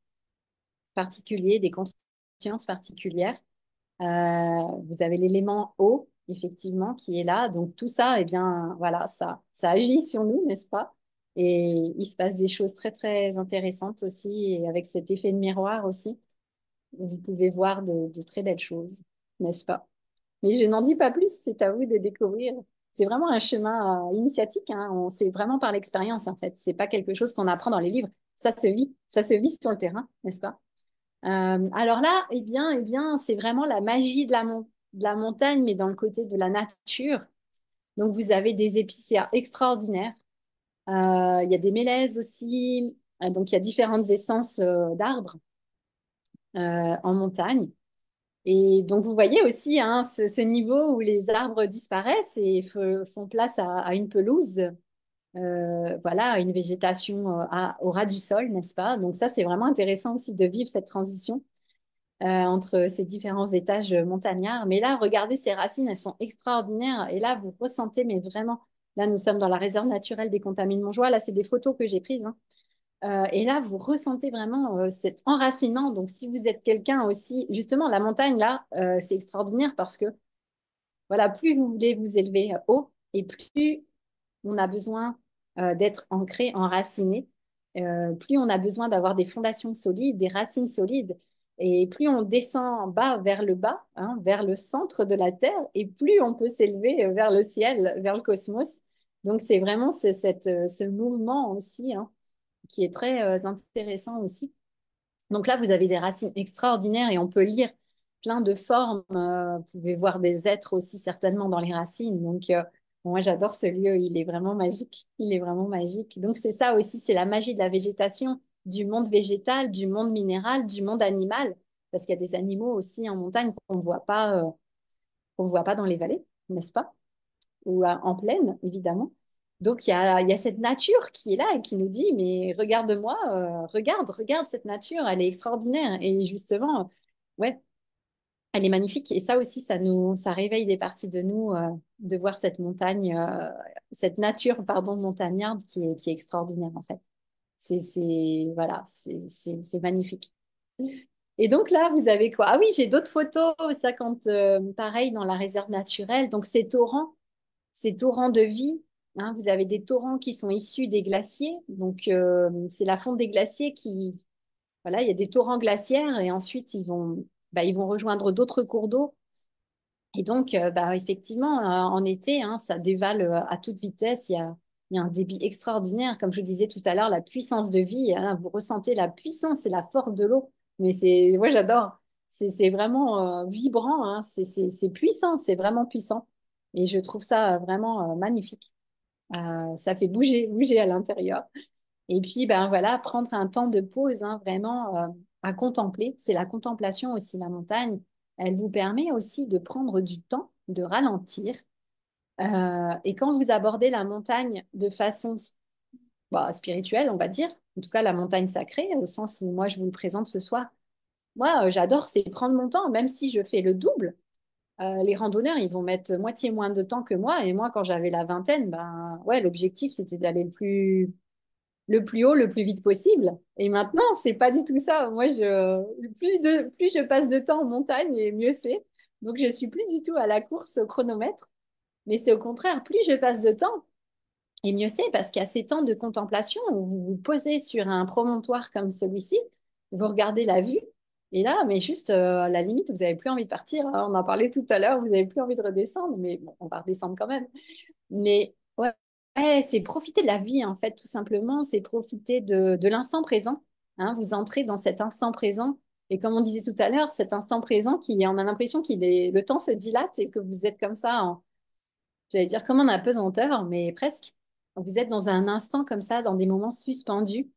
[SPEAKER 1] particuliers, des consciences particulières. Vous avez l'élément eau, effectivement, qui est là. Donc, tout ça, eh bien, voilà, ça agit sur nous, n'est-ce pas? Et il se passe des choses très, très intéressantes aussi, et avec cet effet de miroir aussi. Vous pouvez voir de très belles choses, n'est-ce pas? Mais je n'en dis pas plus, c'est à vous de découvrir. C'est vraiment un chemin initiatique, hein. C'est vraiment par l'expérience, en fait. C'est pas quelque chose qu'on apprend dans les livres. Ça se vit sur le terrain, n'est-ce pas? Alors là, eh bien, c'est vraiment la magie de la montagne, mais dans le côté de la nature. Donc, vous avez des épicéas extraordinaires. Il y a des mélèzes aussi. Donc, il y a différentes essences d'arbres en montagne. Et donc, vous voyez aussi hein, ce niveau où les arbres disparaissent et font place à une pelouse, voilà, à une végétation au ras du sol, n'est-ce pas? Donc ça, c'est vraiment intéressant aussi de vivre cette transition entre ces différents étages montagnards. Mais là, regardez, ces racines, elles sont extraordinaires. Et là, vous ressentez, mais vraiment, là, nous sommes dans la réserve naturelle des Contamines Montjoie. Là, c'est des photos que j'ai prises, hein. Et là, vous ressentez vraiment cet enracinement. Donc, si vous êtes quelqu'un aussi, justement, la montagne, là, c'est extraordinaire parce que, voilà, plus vous voulez vous élever haut et plus on a besoin d'être ancré, enraciné, plus on a besoin d'avoir des fondations solides, des racines solides. Et plus on descend bas vers le bas, hein, vers le centre de la Terre, et plus on peut s'élever vers le ciel, vers le cosmos. Donc, c'est vraiment ce mouvement aussi, hein, qui est très intéressant aussi. Donc là, vous avez des racines extraordinaires et on peut lire plein de formes. Vous pouvez voir des êtres aussi certainement dans les racines. Donc moi, j'adore ce lieu. Il est vraiment magique. Il est vraiment magique. Donc c'est ça aussi, c'est la magie de la végétation, du monde végétal, du monde minéral, du monde animal. Parce qu'il y a des animaux aussi en montagne qu'on voit pas dans les vallées, n'est-ce pas? Ou en plaine, évidemment. Donc, il y a cette nature qui est là et qui nous dit, mais regarde-moi, regarde cette nature, elle est extraordinaire. Et justement, ouais, elle est magnifique. Et ça aussi, ça réveille des parties de nous de voir cette montagne, cette nature, pardon, montagnarde qui est extraordinaire, en fait. Voilà, c'est magnifique. Et donc là, vous avez quoi? Ah oui, j'ai d'autres photos, ça quand, pareil, dans la réserve naturelle. Donc, ces torrents de vie hein. Vous avez des torrents qui sont issus des glaciers. Donc, c'est la fonte des glaciers qui... Voilà, il y a des torrents glaciaires et ensuite, ils vont rejoindre d'autres cours d'eau. Et donc, effectivement, en été, hein, ça dévale à toute vitesse. Il y a un débit extraordinaire. Comme je vous disais tout à l'heure, la puissance de vie, hein, vous ressentez la puissance et la force de l'eau. Mais moi, j'adore. C'est vraiment vibrant, hein. C'est puissant, c'est vraiment puissant. Et je trouve ça vraiment magnifique. Ça fait bouger à l'intérieur. Et puis, ben voilà, prendre un temps de pause, hein, vraiment à contempler. C'est la contemplation aussi, la montagne. Elle vous permet aussi de prendre du temps, de ralentir. Et quand vous abordez la montagne de façon spirituelle, on va dire, en tout cas la montagne sacrée, au sens où moi je vous le présente ce soir, moi j'adore, c'est prendre mon temps, même si je fais le double. Les randonneurs, ils vont mettre moitié moins de temps que moi. Et moi, quand j'avais la vingtaine, ben ouais, l'objectif c'était d'aller le plus haut, le plus vite possible. Et maintenant, c'est pas du tout ça. Plus je passe de temps en montagne, et mieux c'est. Donc, je suis plus du tout à la course au chronomètre, mais c'est au contraire, plus je passe de temps, et mieux c'est parce qu'il y a ces temps de contemplation où vous vous posez sur un promontoire comme celui-ci, vous regardez la vue, et là, mais juste à la limite, vous n'avez plus envie de partir, hein. On en parlait tout à l'heure, vous n'avez plus envie de redescendre, mais bon, on va redescendre quand même. Mais ouais, ouais, c'est profiter de la vie, en fait, tout simplement. C'est profiter de l'instant présent, hein. Vous entrez dans cet instant présent. Et comme on disait tout à l'heure, cet instant présent, on a l'impression le temps se dilate et que vous êtes comme ça, j'allais dire comme en apesanteur, mais presque. Vous êtes dans un instant comme ça, dans des moments suspendus.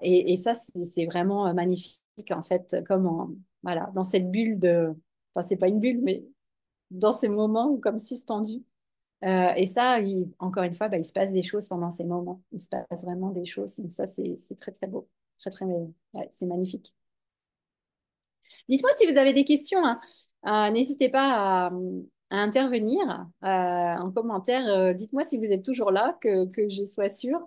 [SPEAKER 1] Et ça, c'est vraiment magnifique, en fait, voilà, dans cette bulle de... Enfin, c'est pas une bulle, mais dans ces moments comme suspendus. Et ça, encore une fois, il se passe des choses pendant ces moments. Il se passe vraiment des choses. Donc ça, c'est très, très beau. Très, très, ouais, c'est magnifique. Dites-moi si vous avez des questions, hein. N'hésitez pas à intervenir en commentaire. Dites-moi si vous êtes toujours là, que je sois sûre.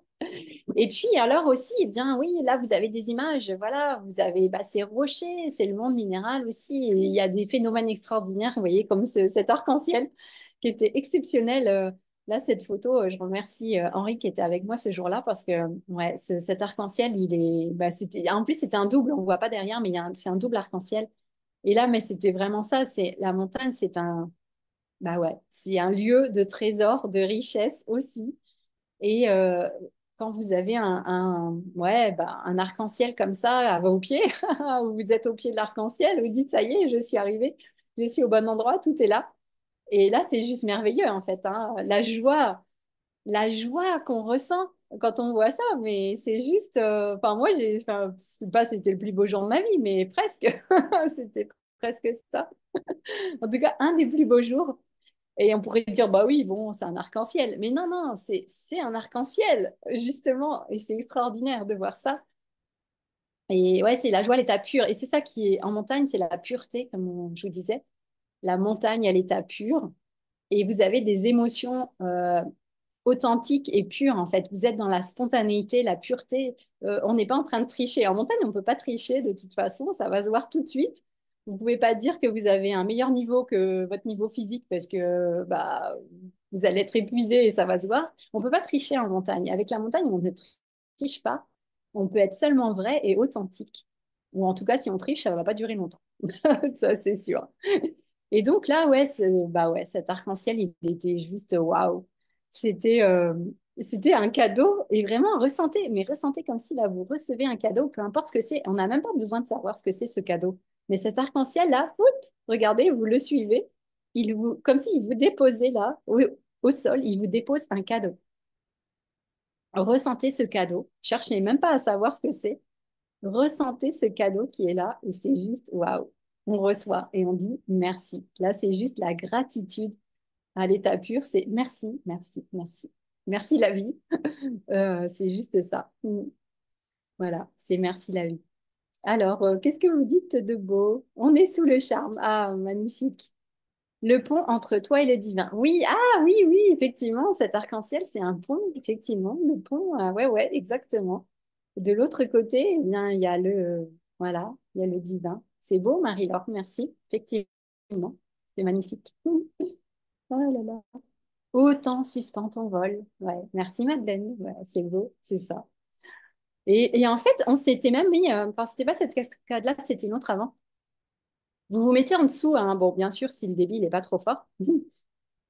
[SPEAKER 1] Et puis, alors aussi, eh bien, oui, là, vous avez des images. Voilà, vous avez ces rochers, c'est le monde minéral aussi. Et il y a des phénomènes extraordinaires, vous voyez, comme cet arc-en-ciel qui était exceptionnel. Là, cette photo, je remercie Henri qui était avec moi ce jour-là parce que ouais, cet arc-en-ciel, en plus, c'était un double. On ne voit pas derrière, mais c'est un double arc-en-ciel. Et là, mais c'était vraiment ça. C'est la montagne, bah ouais, c'est un lieu de trésor, de richesse aussi. Et quand vous avez un arc-en-ciel comme ça à vos pieds, où vous êtes au pied de l'arc-en-ciel, vous dites, ça y est, je suis arrivée, je suis au bon endroit, tout est là. Et là, c'est juste merveilleux, en fait, hein. La joie qu'on ressent quand on voit ça, mais c'est juste, enfin, c'est pas, c'était le plus beau jour de ma vie, mais presque, c'était presque ça. En tout cas, un des plus beaux jours. Et on pourrait dire, bah oui, bon, c'est un arc-en-ciel. Mais non, non, c'est un arc-en-ciel, justement. Et c'est extraordinaire de voir ça. Et ouais, c'est la joie à l'état pur. Et c'est ça qui est en montagne, c'est la pureté, je vous disais. La montagne à l'état pur. Et vous avez des émotions authentiques et pures, en fait. Vous êtes dans la spontanéité, la pureté. On n'est pas en train de tricher. En montagne, on ne peut pas tricher de toute façon. Ça va se voir tout de suite. Vous ne pouvez pas dire que vous avez un meilleur niveau que votre niveau physique parce que vous allez être épuisé et ça va se voir. On ne peut pas tricher en montagne. Avec la montagne, on ne triche pas. On peut être seulement vrai et authentique. Ou en tout cas, si on triche, ça ne va pas durer longtemps. Ça, c'est sûr. Et donc là, ouais, ouais, cet arc-en-ciel, il était juste waouh. C'était c'était un cadeau et vraiment ressentez comme si là vous recevez un cadeau, peu importe ce que c'est. On n'a même pas besoin de savoir ce que c'est ce cadeau. Mais cet arc-en-ciel là, regardez, vous le suivez, comme s'il vous déposait là au sol, il vous dépose un cadeau. Ressentez ce cadeau. Cherchez même pas à savoir ce que c'est. Ressentez ce cadeau qui est là et c'est juste waouh. On reçoit et on dit merci. Là, c'est juste la gratitude à l'état pur, c'est merci, merci, merci. Merci la vie. C'est juste ça. Voilà, c'est merci la vie. Alors, qu'est-ce que vous dites de beau? On est sous le charme. Ah, magnifique. Le pont entre toi et le divin. Oui, ah oui, oui, effectivement, cet arc-en-ciel, c'est un pont, effectivement. Le pont, ouais, ouais, exactement. De l'autre côté, eh bien, il y a voilà, il y a le divin. C'est beau, Marie-Laure, merci. Effectivement, c'est magnifique. Oh là là. Autant suspend ton vol. Ouais, merci Madeleine. Ouais, c'est beau, c'est ça. Et en fait, on s'était même mis, enfin, c'était pas cette cascade-là, c'était une autre avant. Vous vous mettez en dessous, hein. Bon, bien sûr, si le débit n'est pas trop fort,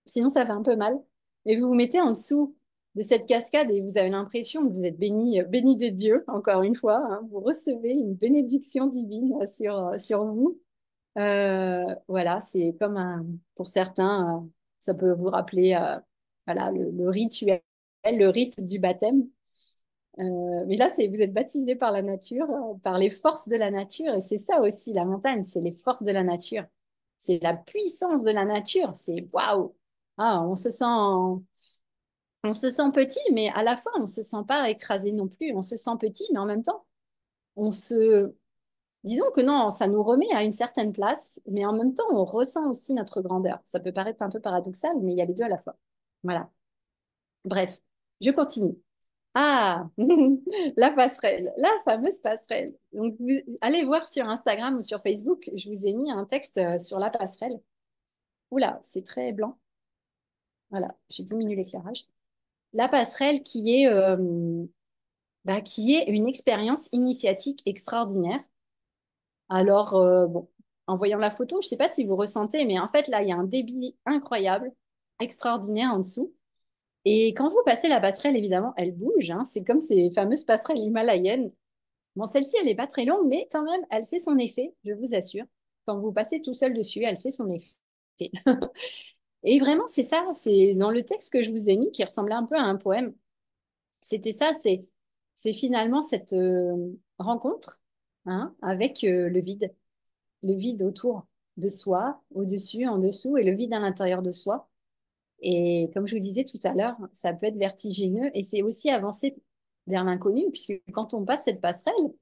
[SPEAKER 1] sinon ça fait un peu mal. Et vous vous mettez en dessous de cette cascade et vous avez l'impression que vous êtes béni, béni des dieux, encore une fois, hein. Vous recevez une bénédiction divine sur vous. Voilà, c'est comme un, pour certains, ça peut vous rappeler voilà, le rituel, le rite du baptême. Mais là, c'est, vous êtes baptisé par la nature, par les forces de la nature. Et c'est ça aussi, la montagne, c'est les forces de la nature. C'est la puissance de la nature. C'est waouh! Ah, on se sent petit, mais à la fois, on ne se sent pas écrasé non plus. On se sent petit, mais en même temps, on se, disons que non, ça nous remet à une certaine place, mais en même temps, on ressent aussi notre grandeur. Ça peut paraître un peu paradoxal, mais il y a les deux à la fois. Voilà. Bref, je continue. Ah, la passerelle, la fameuse passerelle. Donc, allez voir sur Instagram ou sur Facebook, je vous ai mis un texte sur la passerelle. Oula, c'est très blanc. Voilà, j'ai diminué l'éclairage. La passerelle qui est une expérience initiatique extraordinaire. Alors, bon, en voyant la photo, je ne sais pas si vous ressentez, mais en fait, là, il y a un débit incroyable, extraordinaire en dessous. Et quand vous passez la passerelle, évidemment, elle bouge, hein. C'est comme ces fameuses passerelles himalayennes. Bon, celle-ci, elle n'est pas très longue, mais quand même, elle fait son effet, je vous assure. Quand vous passez tout seul dessus, elle fait son effet. Et vraiment, c'est ça, c'est dans le texte que je vous ai mis, qui ressemblait un peu à un poème. C'était ça, c'est finalement cette rencontre, hein, avec le vide autour de soi, au-dessus, en dessous, et le vide à l'intérieur de soi. Et comme je vous disais tout à l'heure, ça peut être vertigineux et c'est aussi avancer vers l'inconnu, puisque quand on passe cette passerelle,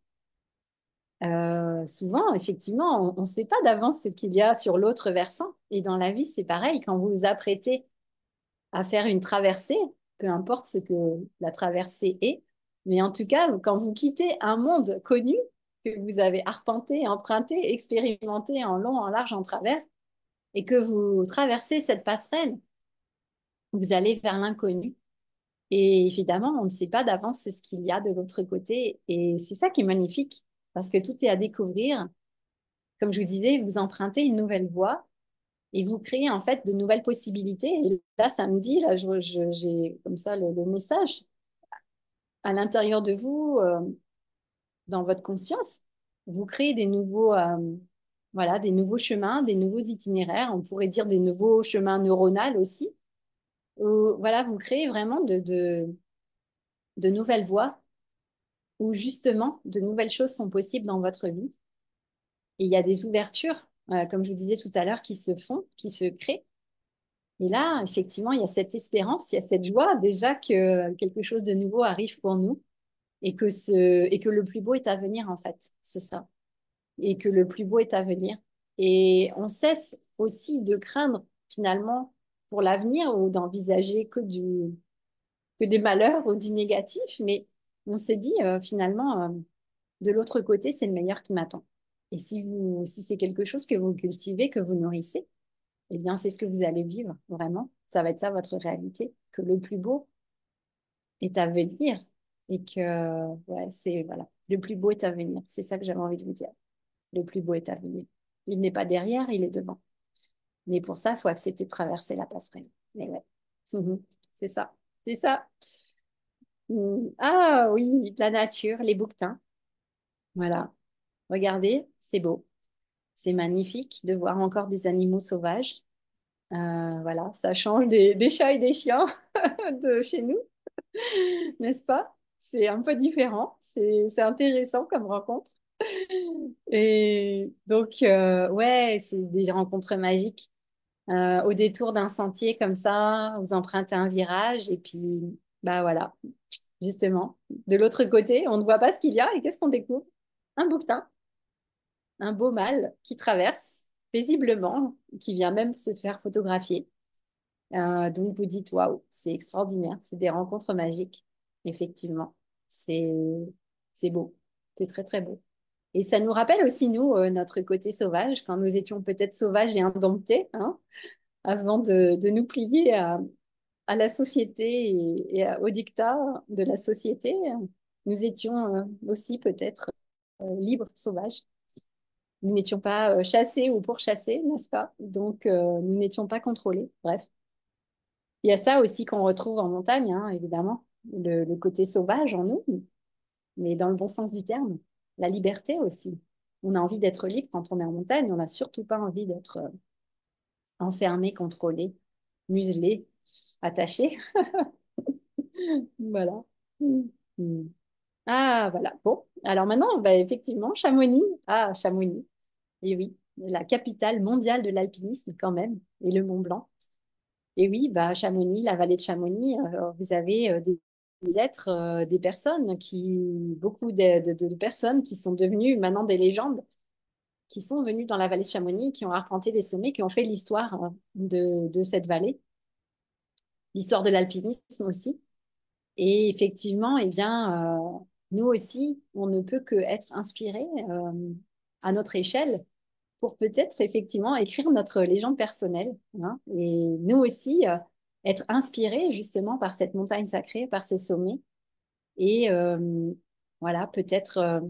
[SPEAKER 1] souvent, effectivement, on ne sait pas d'avance ce qu'il y a sur l'autre versant. Et dans la vie, c'est pareil, quand vous vous apprêtez à faire une traversée, peu importe ce que la traversée est, mais en tout cas, quand vous quittez un monde connu, que vous avez arpenté, emprunté, expérimenté en long, en large, en travers, et que vous traversez cette passerelle, vous allez vers l'inconnu. Et évidemment, on ne sait pas d'avance ce qu'il y a de l'autre côté. Et c'est ça qui est magnifique, parce que tout est à découvrir. Comme je vous disais, vous empruntez une nouvelle voie et vous créez en fait de nouvelles possibilités. Et là, samedi, là, j'ai comme ça le message à l'intérieur de vous, dans votre conscience. Vous créez voilà, des nouveaux chemins, des nouveaux itinéraires. On pourrait dire des nouveaux chemins neuronaux aussi. Voilà, vous créez vraiment de nouvelles voies où justement de nouvelles choses sont possibles dans votre vie. Et il y a des ouvertures, comme je vous disais tout à l'heure, qui se font, qui se créent. Et là, effectivement, il y a cette espérance, il y a cette joie déjà que quelque chose de nouveau arrive pour nous et que le plus beau est à venir, en fait. C'est ça. Et que le plus beau est à venir. Et on cesse aussi de craindre, finalement, pour l'avenir ou d'envisager que des malheurs ou du négatif, mais on se dit, finalement, de l'autre côté, c'est le meilleur qui m'attend. Et si c'est quelque chose que vous cultivez, que vous nourrissez, eh bien, c'est ce que vous allez vivre, vraiment. Ça va être ça votre réalité, que le plus beau est à venir et que, ouais, voilà, le plus beau est à venir. C'est ça que j'avais envie de vous dire. Le plus beau est à venir. Il n'est pas derrière, il est devant. Mais pour ça, il faut accepter de traverser la passerelle. Mais ouais, c'est ça, c'est ça. Ah oui, la nature, les bouquetins. Voilà. Regardez, c'est beau. C'est magnifique de voir encore des animaux sauvages. Voilà, ça change des chats et des chiens de chez nous, n'est-ce pas? C'est un peu différent, c'est intéressant comme rencontre. Et donc, ouais, c'est des rencontres magiques. Au détour d'un sentier comme ça, vous empruntez un virage et puis, bah voilà, justement, de l'autre côté, on ne voit pas ce qu'il y a et qu'est-ce qu'on découvre? Un bouquetin, un beau mâle qui traverse paisiblement, qui vient même se faire photographier. Donc vous dites, waouh, c'est extraordinaire, c'est des rencontres magiques, effectivement. C'est c'est beau, c'est très très beau. Et ça nous rappelle aussi, nous, notre côté sauvage, quand nous étions peut-être sauvages et indomptés, hein, avant de nous plier à la société au dictat de la société, nous étions aussi peut-être libres, sauvages. Nous n'étions pas chassés ou pourchassés, n'est-ce pas? Donc, nous n'étions pas contrôlés. Bref, il y a ça aussi qu'on retrouve en montagne, hein, évidemment, le côté sauvage en nous, mais dans le bon sens du terme. La liberté aussi. On a envie d'être libre quand on est en montagne. On n'a surtout pas envie d'être enfermé, contrôlé, muselé, attaché. Voilà. Mm. Ah, voilà. Bon, alors maintenant, bah, effectivement, Chamonix. Ah, Chamonix. Et oui, la capitale mondiale de l'alpinisme quand même, et le Mont Blanc. Et oui, bah, Chamonix, la vallée de Chamonix, vous avez des êtres, des personnes beaucoup de personnes qui sont devenues maintenant des légendes, qui sont venues dans la vallée de Chamonix, qui ont arpenté les sommets, qui ont fait l'histoire de cette vallée, l'histoire de l'alpinisme aussi. Et effectivement, eh bien, nous aussi, on ne peut que être inspiré à notre échelle pour peut-être effectivement écrire notre légende personnelle, hein, et nous aussi être inspirés justement par cette montagne sacrée, par ces sommets, et voilà, peut-être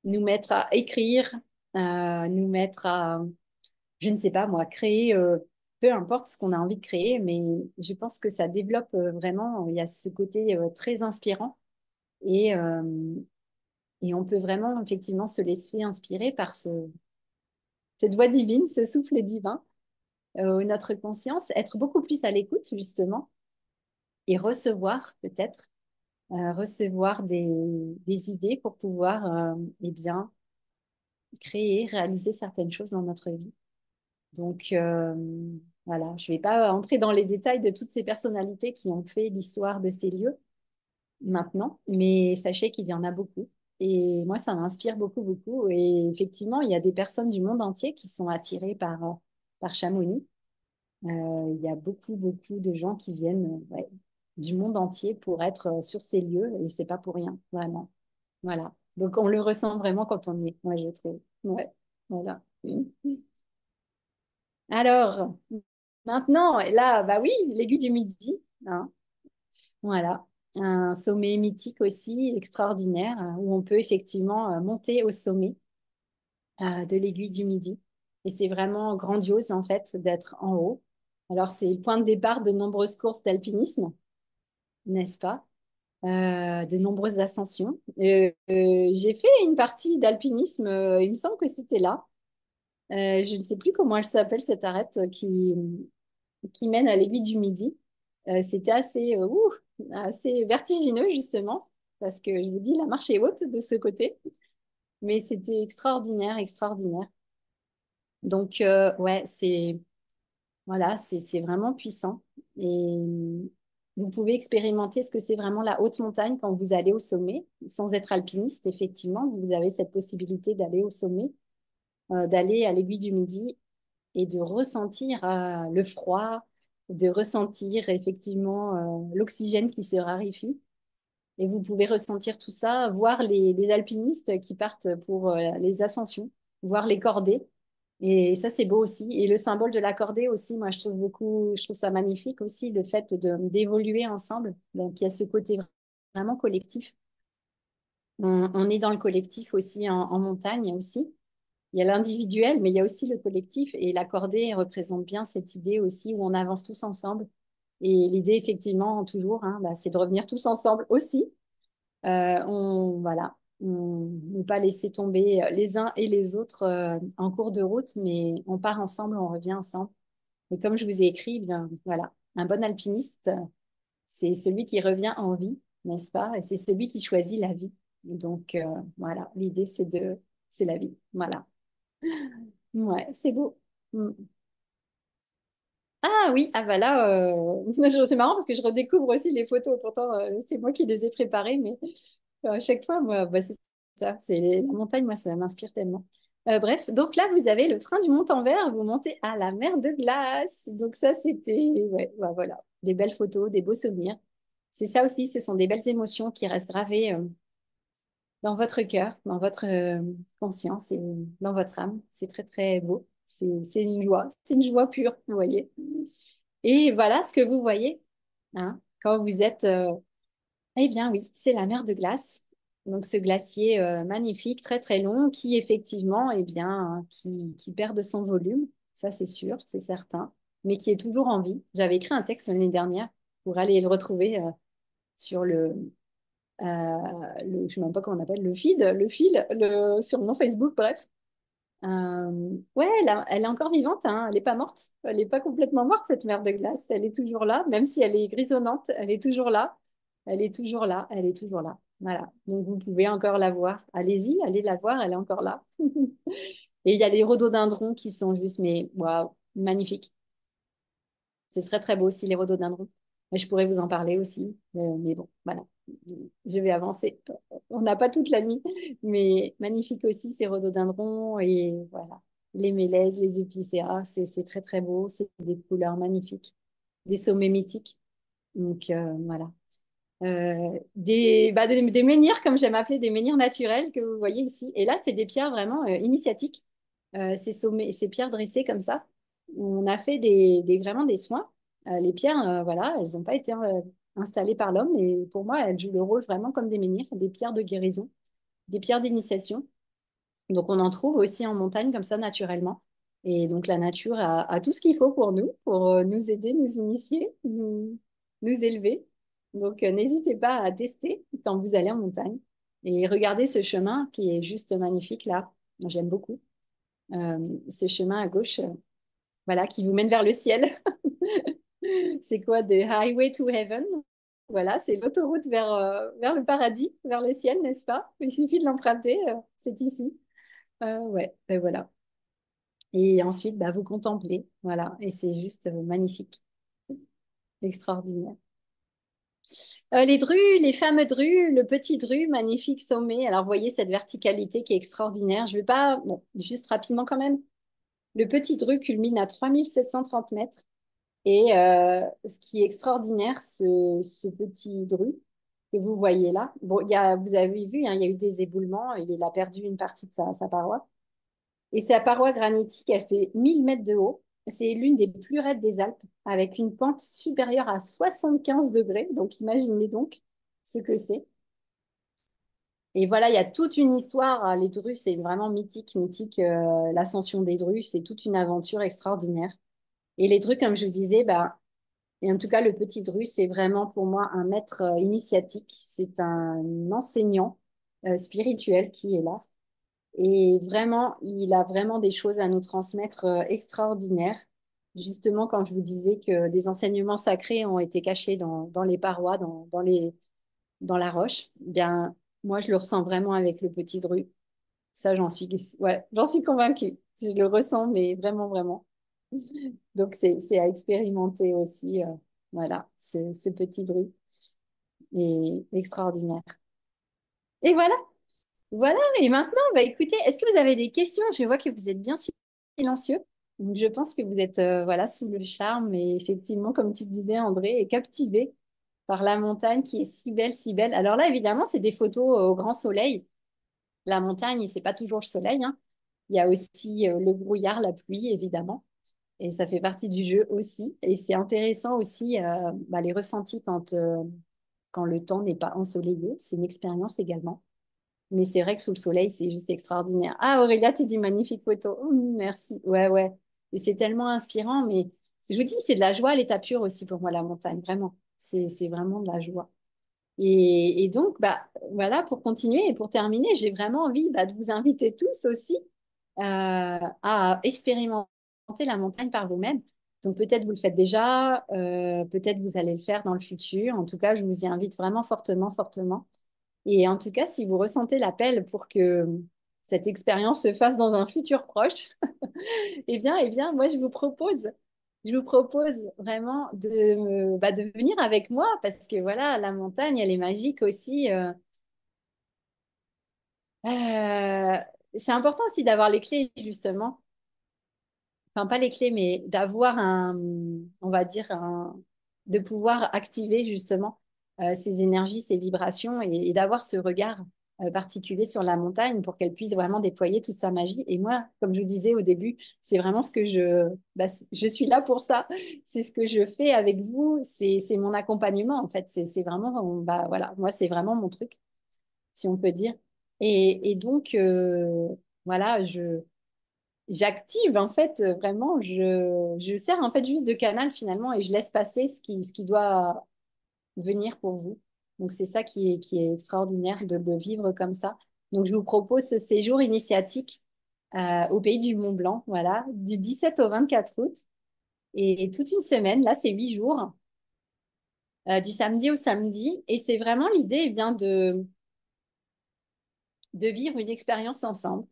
[SPEAKER 1] nous mettre à écrire, nous mettre à, je ne sais pas moi, créer, peu importe ce qu'on a envie de créer, mais je pense que ça développe vraiment, il y a ce côté très inspirant, et, euh, et on peut vraiment effectivement se laisser inspirer par cette voix divine, ce souffle divin, notre conscience, être beaucoup plus à l'écoute justement et recevoir peut-être, recevoir des idées pour pouvoir eh bien, créer, réaliser certaines choses dans notre vie. Donc voilà, je ne vais pas entrer dans les détails de toutes ces personnalités qui ont fait l'histoire de ces lieux maintenant, mais sachez qu'il y en a beaucoup. Et moi, ça m'inspire beaucoup, beaucoup. Et effectivement, il y a des personnes du monde entier qui sont attirées par Chamonix. Il y a beaucoup, beaucoup de gens qui viennent ouais, du monde entier pour être sur ces lieux et c'est pas pour rien, vraiment. Voilà. Donc on le ressent vraiment quand on y est, moi je trouve. Ouais, voilà. Alors, maintenant, là, bah oui, l'aiguille du Midi, hein, voilà. Un sommet mythique aussi, extraordinaire, où on peut effectivement monter au sommet de l'aiguille du Midi. Et c'est vraiment grandiose, en fait, d'être en haut. Alors, c'est le point de départ de nombreuses courses d'alpinisme, n'est-ce pas? De nombreuses ascensions. J'ai fait une partie d'alpinisme, il me semble que c'était là. Je ne sais plus comment elle s'appelle, cette arête qui mène à l'aiguille du Midi. C'était assez vertigineux, justement, parce que je vous dis, la marche est haute de ce côté, mais c'était extraordinaire, extraordinaire. Donc, ouais, voilà, c'est vraiment puissant. Et vous pouvez expérimenter ce que c'est vraiment la haute montagne quand vous allez au sommet. Sans être alpiniste, effectivement, vous avez cette possibilité d'aller au sommet, d'aller à l'aiguille du Midi et de ressentir le froid, de ressentir effectivement l'oxygène qui se raréfie. Et vous pouvez ressentir tout ça, voir les alpinistes qui partent pour les ascensions, voir les cordées. Et ça, c'est beau aussi. Et le symbole de la cordée aussi, moi, je trouve ça magnifique aussi, le fait d'évoluer ensemble. Donc, il y a ce côté vraiment collectif. On est dans le collectif aussi en montagne aussi. Il y a l'individuel, mais il y a aussi le collectif. Et la cordée représente bien cette idée aussi où on avance tous ensemble. Et l'idée, effectivement, toujours, hein, bah, c'est de revenir tous ensemble aussi. Voilà, ne pas laisser tomber les uns et les autres en cours de route, mais on part ensemble, on revient ensemble. Et comme je vous ai écrit, eh bien voilà, un bon alpiniste, c'est celui qui revient en vie, n'est-ce pas? Et c'est celui qui choisit la vie. Donc voilà, l'idée c'est la vie. Voilà. Ouais, c'est beau. Mm. Ah oui, ah bah là, c'est marrant parce que je redécouvre aussi les photos. Pourtant, c'est moi qui les ai préparées, mais à chaque fois, moi, bah, c'est ça, c'est la montagne, moi, ça m'inspire tellement. Bref, donc là, vous avez le train du Mont-en-Vert, vous montez à la mer de glace. Donc ça, c'était, ouais, bah, voilà, des belles photos, des beaux souvenirs. C'est ça aussi, ce sont des belles émotions qui restent gravées dans votre cœur, dans votre conscience et dans votre âme. C'est très, très beau. C'est une joie pure, vous voyez. Et voilà ce que vous voyez, hein, quand vous êtes... Eh bien oui, c'est la mer de glace. Donc ce glacier magnifique, très très long, qui effectivement, eh bien, qui perd de son volume, ça c'est sûr, c'est certain, mais qui est toujours en vie. J'avais écrit un texte l'année dernière pour aller le retrouver sur je ne sais même pas comment on appelle, le fil, sur mon Facebook, bref. Ouais, elle est encore vivante, hein. Elle n'est pas morte. Elle n'est pas complètement morte, cette mer de glace. Elle est toujours là, même si elle est grisonnante, elle est toujours là. Elle est toujours là, elle est toujours là. Voilà. Donc vous pouvez encore la voir. Allez-y, allez la voir, elle est encore là. Et il y a les rhododendrons qui sont juste, mais waouh, magnifiques. C'est très très beau aussi, les rhododendrons. Mais je pourrais vous en parler aussi. Mais bon, voilà. Je vais avancer. On n'a pas toute la nuit. Mais magnifique aussi, ces rhododendrons. Et voilà. Les mélèzes, les épicéas, c'est très très beau. C'est des couleurs magnifiques. Des sommets mythiques. Donc voilà. Des menhirs, comme j'aime appeler, des menhirs naturels que vous voyez ici. Et là, c'est des pierres vraiment initiatiques. Ces pierres dressées comme ça. On a fait vraiment des soins. Les pierres, voilà, elles n'ont pas été installées par l'homme, mais pour moi, elles jouent le rôle vraiment comme des menhirs, des pierres de guérison, des pierres d'initiation. Donc, on en trouve aussi en montagne comme ça naturellement. Et donc, la nature a tout ce qu'il faut pour nous, pour nous aider, nous initier, nous élever. Donc, n'hésitez pas à tester quand vous allez en montagne. Et regardez ce chemin qui est juste magnifique là. J'aime beaucoup ce chemin à gauche, voilà, qui vous mène vers le ciel. C'est quoi, The Highway to Heaven? Voilà, c'est l'autoroute vers le paradis, vers le ciel, n'est-ce pas? Il suffit de l'emprunter, c'est ici. Ouais, ben voilà. Et ensuite, bah, vous contemplez, voilà, et c'est juste magnifique, extraordinaire. Les drues, les fameux drues, le petit dru, magnifique sommet. Alors, vous voyez cette verticalité qui est extraordinaire. Je vais pas, bon, juste rapidement quand même. Le petit dru culmine à 3730 mètres. Et ce qui est extraordinaire, ce petit dru que vous voyez là, bon, vous avez vu, hein, il y a eu des éboulements, il a perdu une partie de sa paroi. Et sa paroi granitique, elle fait 1000 mètres de haut. C'est l'une des plus raides des Alpes, avec une pente supérieure à 75 degrés. Donc imaginez donc ce que c'est. Et voilà, il y a toute une histoire. Les Drus, c'est vraiment mythique, mythique. L'ascension des Drus, c'est toute une aventure extraordinaire. Et les Drus, comme je vous disais, bah, et en tout cas, le petit Dru, c'est vraiment pour moi un maître initiatique. C'est un enseignant spirituel qui est là. Et vraiment, il a vraiment des choses à nous transmettre extraordinaires. Justement, quand je vous disais que des enseignements sacrés ont été cachés dans les parois, dans la roche, eh bien, moi, je le ressens vraiment avec le petit Dru. Ça, ouais, j'en suis convaincue. Je le ressens, mais vraiment, vraiment. Donc, c'est à expérimenter aussi. Voilà, ce petit Dru est extraordinaire. Et voilà, voilà. Et maintenant, bah, écoutez, est-ce que vous avez des questions? Je vois que vous êtes bien silencieux. Donc, je pense que vous êtes voilà, sous le charme. Et effectivement, comme tu disais, André, est captivé par la montagne qui est si belle, si belle. Alors là, évidemment, c'est des photos au grand soleil. La montagne, c'est pas toujours le soleil, hein. Il y a aussi le brouillard, la pluie, évidemment. Et ça fait partie du jeu aussi. Et c'est intéressant aussi bah, les ressentis quand le temps n'est pas ensoleillé. C'est une expérience également. Mais c'est vrai que sous le soleil, c'est juste extraordinaire. Ah, Aurélia, tu dis magnifique photo. Merci. Ouais, ouais. Et c'est tellement inspirant. Mais je vous dis, c'est de la joie à l'état pur aussi pour moi, la montagne. Vraiment. C'est vraiment de la joie. Et donc, bah, voilà, pour continuer et pour terminer, j'ai vraiment envie bah, de vous inviter tous aussi à expérimenter la montagne par vous-même. Donc peut-être vous le faites déjà, peut-être vous allez le faire dans le futur. En tout cas, je vous y invite vraiment fortement, fortement. Et en tout cas, si vous ressentez l'appel pour que cette expérience se fasse dans un futur proche, eh bien, moi, je vous propose vraiment de venir avec moi parce que voilà, la montagne, elle est magique aussi. Euh, c'est important aussi d'avoir les clés, justement. Enfin, pas les clés, mais d'avoir on va dire, de pouvoir activer justement ces énergies, ces vibrations et d'avoir ce regard. particulier sur la montagne pour qu'elle puisse vraiment déployer toute sa magie. Et moi, comme je vous disais au début, c'est vraiment ce que je suis là pour ça. C'est ce que je fais avec vous. C'est mon accompagnement, en fait. C'est vraiment, bah, voilà, moi, c'est vraiment mon truc, si on peut dire. Et donc, voilà, j'active, en fait, vraiment, je sers, en fait, juste de canal, finalement, et je laisse passer ce qui doit venir pour vous. Donc, c'est ça qui est extraordinaire de le vivre comme ça. Donc, je vous propose ce séjour initiatique au pays du Mont Blanc, voilà, du 17 au 24 août. Et toute une semaine, là, c'est 8 jours, du samedi au samedi. Et c'est vraiment l'idée, eh bien, de vivre une expérience ensemble,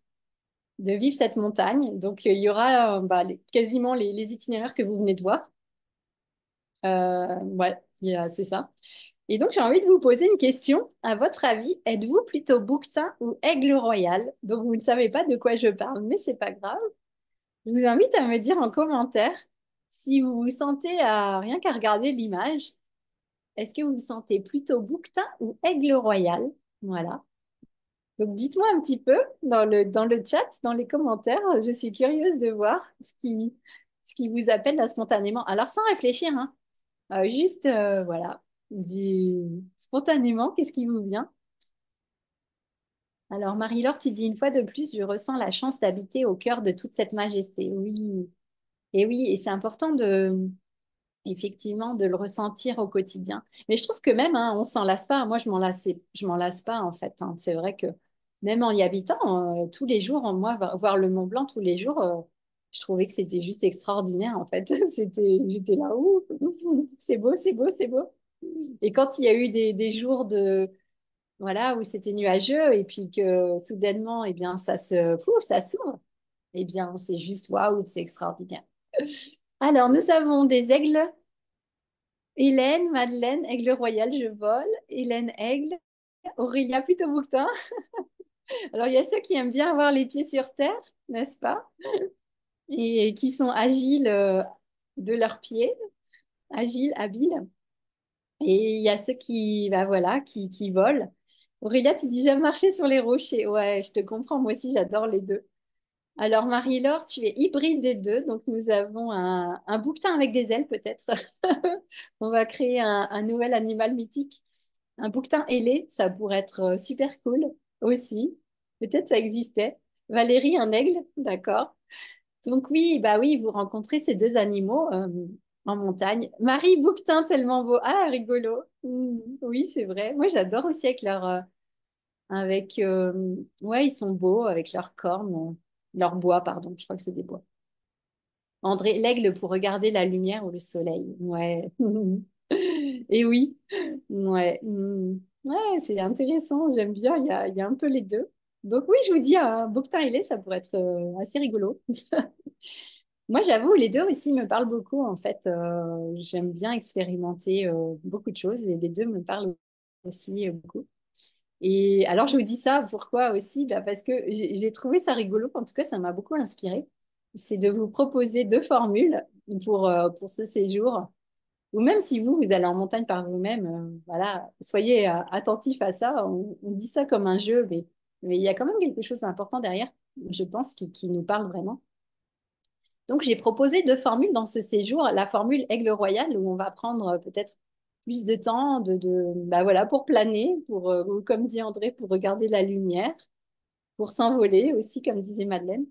[SPEAKER 1] de vivre cette montagne. Donc, il y aura bah, quasiment les itinéraires que vous venez de voir. Ouais, c'est ça. Et donc, j'ai envie de vous poser une question. À votre avis, êtes-vous plutôt bouquetin ou aigle royal? Donc, vous ne savez pas de quoi je parle, mais c'est pas grave. Je vous invite à me dire en commentaire si vous vous sentez à rien qu'à regarder l'image. Est-ce que vous vous sentez plutôt bouquetin ou aigle royal? Voilà. Donc, dites-moi un petit peu dans le chat, dans les commentaires. Je suis curieuse de voir ce qui vous appelle là spontanément. Alors, sans réfléchir, hein. Juste, voilà, spontanément, qu'est-ce qui vous vient? Alors, Marie-Laure, tu dis une fois de plus, je ressens la chance d'habiter au cœur de toute cette majesté. Oui, et c'est important effectivement, de le ressentir au quotidien. Mais je trouve que même, hein, on s'en lasse pas. Moi, je m'en lasse pas, en fait, hein. C'est vrai que même en y habitant, tous les jours, moi, voir le Mont Blanc tous les jours, je trouvais que c'était juste extraordinaire, en fait. J'étais là, ouh, c'est beau, c'est beau, c'est beau. Et quand il y a eu des jours voilà, où c'était nuageux et puis que soudainement, eh bien, ça s'ouvre, eh bien, c'est juste waouh, c'est extraordinaire. Alors, nous avons des aigles. Hélène, Madeleine, aigle royal, je vole. Hélène, aigle. Aurélia, plutôt bouquetin. Alors, il y a ceux qui aiment bien avoir les pieds sur terre, n'est-ce pas? Et qui sont agiles de leurs pieds, agiles, habiles. Et il y a ceux bah, voilà, qui volent. Aurélia, tu dis j'aime marcher sur les rochers. Ouais, je te comprends. Moi aussi, j'adore les deux. Alors, Marie-Laure, tu es hybride des deux. Donc, nous avons un bouquetin avec des ailes, peut-être. On va créer un nouvel animal mythique. Un bouquetin ailé, ça pourrait être super cool aussi. Peut-être ça existait. Valérie, un aigle, d'accord. Donc oui, bah oui, vous rencontrez ces deux animaux en montagne. Marie, bouquetin, tellement beau. Ah, rigolo. Oui, c'est vrai. Moi, j'adore aussi ouais, ils sont beaux avec leurs cornes, leurs bois, pardon. Je crois que c'est des bois. André, l'aigle pour regarder la lumière ou le soleil. Ouais. Et oui, ouais. Ouais, c'est intéressant. J'aime bien. Il y a un peu les deux. Donc oui, je vous dis, un bouquetin ailé, ça pourrait être assez rigolo. Moi, j'avoue, les deux aussi me parlent beaucoup. En fait, j'aime bien expérimenter beaucoup de choses et les deux me parlent aussi beaucoup. Et alors, je vous dis ça, pourquoi aussi? Bah, parce que j'ai trouvé ça rigolo. En tout cas, ça m'a beaucoup inspiré. C'est de vous proposer deux formules pour ce séjour. Ou même si vous allez en montagne par vous-même, voilà, soyez attentifs à ça. On dit ça comme un jeu, mais il y a quand même quelque chose d'important derrière, je pense, qui nous parle vraiment. Donc, j'ai proposé deux formules dans ce séjour. La formule Aigle Royal, où on va prendre peut-être plus de temps bah voilà, pour planer, ou comme dit André, pour regarder la lumière, pour s'envoler aussi, comme disait Madeleine.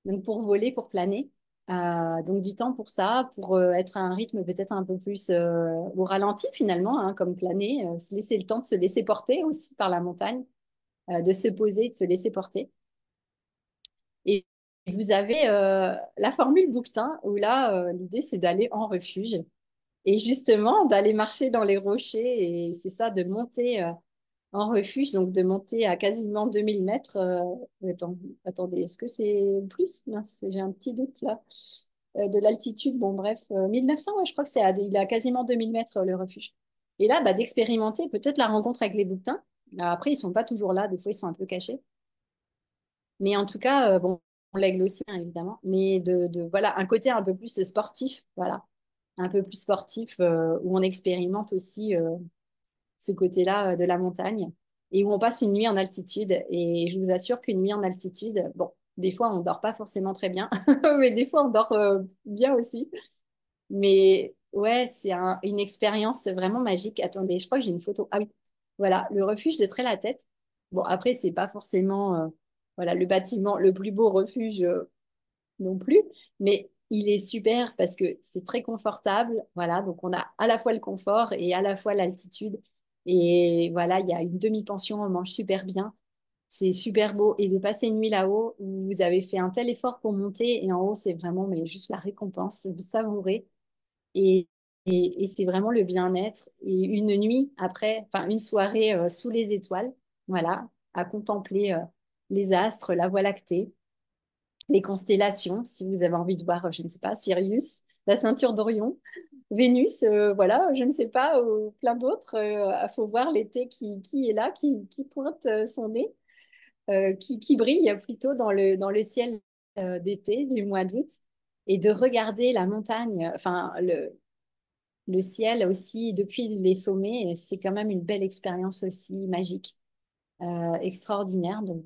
[SPEAKER 1] Donc, pour voler, pour planer. Donc, du temps pour ça, pour être à un rythme peut-être un peu plus au ralenti finalement, hein, comme planer, se laisser le temps de se laisser porter aussi par la montagne, de se poser, de se laisser porter. Et vous avez la formule bouquetin où là, l'idée, c'est d'aller en refuge et justement d'aller marcher dans les rochers et c'est ça, de monter en refuge, donc de monter à quasiment 2000 mètres. Attendez, est-ce que c'est plus? Non, j'ai un petit doute là. De l'altitude, bon bref, 1900, ouais, je crois que il est à quasiment 2000 mètres le refuge. Et là, bah, d'expérimenter peut-être la rencontre avec les bouquetins. Après, ils sont pas toujours là, des fois ils sont un peu cachés. Mais en tout cas, bon, on l'aigle aussi, hein, évidemment, mais voilà, un côté un peu plus sportif, voilà, un peu plus sportif, où on expérimente aussi ce côté-là de la montagne. et où on passe une nuit en altitude. Et je vous assure qu'une nuit en altitude, bon, des fois on dort pas forcément très bien, mais des fois on dort bien aussi. Mais ouais, c'est une expérience vraiment magique. Attendez, je crois que j'ai une photo. Ah oui, voilà, le refuge de Trait-la-Tête. Bon, après, c'est pas forcément voilà, le bâtiment, le plus beau refuge non plus, mais il est super parce que c'est très confortable. Voilà, donc on a à la fois le confort et à la fois l'altitude. Et voilà, il y a une demi-pension, on mange super bien. C'est super beau. Et de passer une nuit là-haut, où vous avez fait un tel effort pour monter, et en haut, c'est vraiment mais juste la récompense. Vous savourez. Et, et c'est vraiment le bien-être. Et une nuit après, enfin une soirée sous les étoiles, voilà, à contempler les astres, la Voie lactée, les constellations, si vous avez envie de voir, je ne sais pas, Sirius, la ceinture d'Orion, Vénus, voilà, je ne sais pas, plein d'autres. Il faut voir l'été qui est là, qui pointe son nez, qui brille plutôt dans le ciel d'été, du mois d'août, et de regarder la montagne, enfin le ciel aussi depuis les sommets, c'est quand même une belle expérience aussi magique, extraordinaire. Donc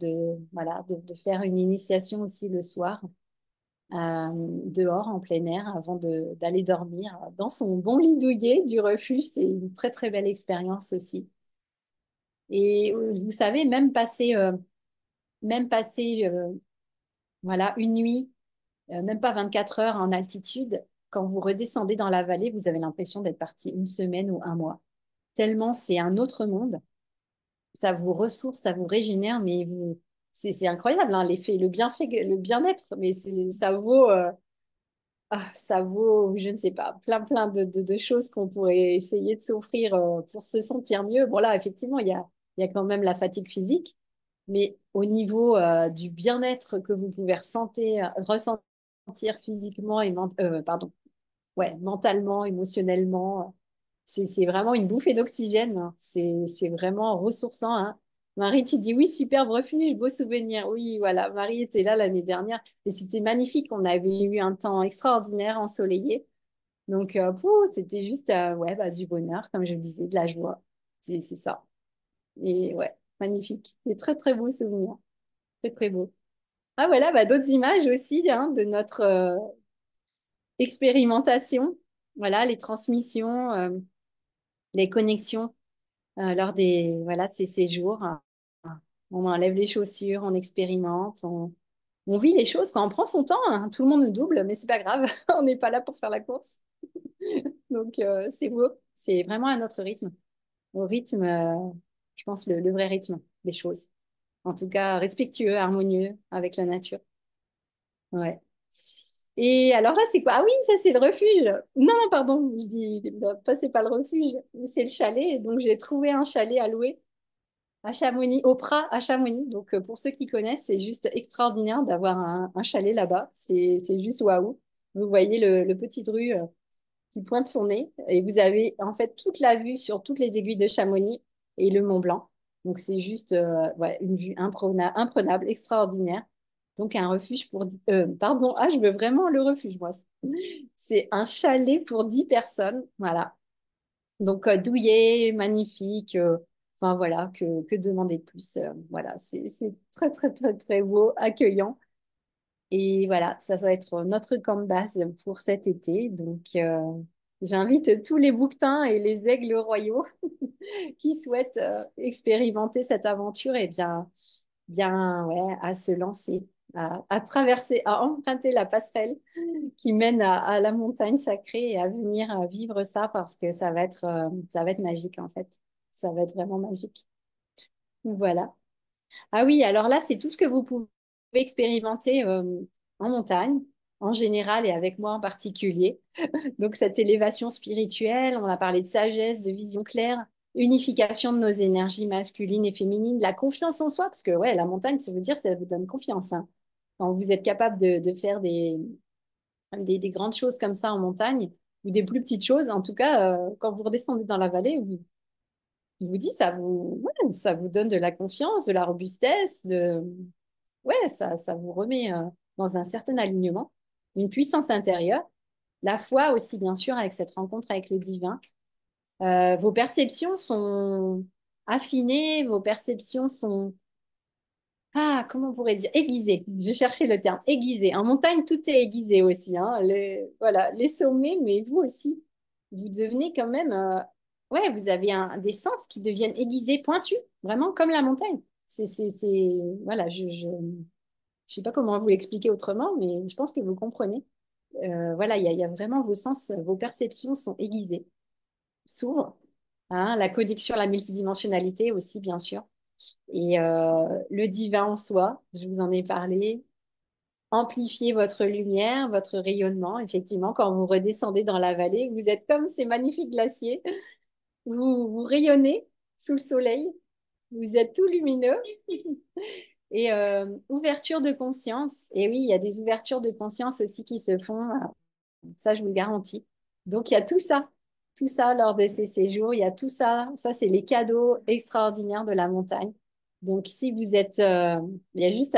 [SPEAKER 1] voilà, de faire une initiation aussi le soir, dehors en plein air avant d'aller dormir dans son bon lit douillet du refuge, c'est une très très belle expérience aussi. Et vous savez, même passer voilà, une nuit, même pas 24 heures en altitude, quand vous redescendez dans la vallée, vous avez l'impression d'être parti une semaine ou un mois. Tellement c'est un autre monde. Ça vous ressource, ça vous régénère, mais c'est incroyable, hein, l'effet, le bienfait, le bien-être, mais ça vaut, je ne sais pas, plein de choses qu'on pourrait essayer de s'offrir pour se sentir mieux. Bon, là, effectivement, il y a quand même la fatigue physique, mais au niveau du bien-être que vous pouvez ressentir physiquement et pardon, ouais, mentalement, émotionnellement. C'est vraiment une bouffée d'oxygène, hein. C'est vraiment ressourçant, hein. Marie, tu dis oui, superbe refuge, beau souvenir. Oui, voilà, Marie était là l'année dernière et c'était magnifique. On avait eu un temps extraordinaire, ensoleillé. Donc, c'était juste ouais, bah, du bonheur, comme je le disais, de la joie. C'est ça. Et ouais, magnifique. Des très, très beaux souvenirs. Très, très beaux. Ah, voilà, bah, d'autres images aussi hein, de notre expérimentation. Voilà, les transmissions, les connexions lors voilà, de ces séjours. On enlève les chaussures, on expérimente, on vit les choses. Quand on prend son temps, hein, tout le monde nous double, mais c'est pas grave. On n'est pas là pour faire la course. Donc, c'est beau. C'est vraiment à notre rythme. Au rythme, je pense, le vrai rythme des choses. En tout cas, respectueux, harmonieux avec la nature. Ouais. Et alors là, c'est quoi? Ah oui, ça c'est le refuge. Non, pardon, je dis pas c'est pas le refuge, c'est le chalet. Donc j'ai trouvé un chalet à louer à Chamonix, au Prat à Chamonix. Donc pour ceux qui connaissent, c'est juste extraordinaire d'avoir un chalet là-bas. C'est juste waouh. Vous voyez le petit dru qui pointe son nez et vous avez en fait toute la vue sur toutes les aiguilles de Chamonix et le Mont Blanc. Donc c'est juste ouais, une vue imprenable, extraordinaire. Donc un refuge pour... pardon, ah je veux vraiment le refuge moi. C'est un chalet pour 10 personnes, voilà. Donc douillet, magnifique, enfin voilà, que demander de plus. Voilà, c'est très très très très beau, accueillant. Et voilà, ça va être notre camp de base pour cet été. Donc, j'invite tous les bouquetins et les aigles royaux qui souhaitent expérimenter cette aventure et bien ouais, à se lancer, à traverser, à emprunter la passerelle qui mène à la montagne sacrée et à venir vivre ça parce que ça va être magique en fait. Ça va être vraiment magique. Voilà. Ah oui, alors là, c'est tout ce que vous pouvez expérimenter en montagne, en général et avec moi en particulier. Donc, cette élévation spirituelle, on a parlé de sagesse, de vision claire, unification de nos énergies masculines et féminines, la confiance en soi, parce que ouais, la montagne, ça veut dire ça vous donne confiance, hein. Quand vous êtes capable de faire des grandes choses comme ça en montagne, ou des plus petites choses, en tout cas, quand vous redescendez dans la vallée, je vous dis, ouais, ça vous donne de la confiance, de la robustesse, ouais, ça vous remet dans un certain alignement, une puissance intérieure, la foi aussi, bien sûr, avec cette rencontre avec le divin. Vos perceptions sont affinées, vos perceptions sont, ah, comment on pourrait dire, aiguisées. Je cherchais le terme, aiguisées. En montagne, tout est aiguisé aussi, hein. Voilà, les sommets, mais vous aussi, vous devenez quand même, ouais, vous avez des sens qui deviennent aiguisés, pointus, vraiment comme la montagne. Voilà, je sais pas comment vous l'expliquer autrement, mais je pense que vous comprenez. Voilà, il y a vraiment vos sens, vos perceptions sont aiguisées, s'ouvrent. Hein, la connexion à la multidimensionnalité aussi, bien sûr. Et le divin en soi, je vous en ai parlé. Amplifiez votre lumière, votre rayonnement. Effectivement, quand vous redescendez dans la vallée, vous êtes comme ces magnifiques glaciers. Vous rayonnez sous le soleil. Vous êtes tout lumineux. Et ouverture de conscience. Et oui, il y a des ouvertures de conscience aussi qui se font. Ça, je vous le garantis. Donc, il y a tout ça lors de ces séjours. Il y a tout ça. Ça, c'est les cadeaux extraordinaires de la montagne. Donc, si vous êtes, il y a juste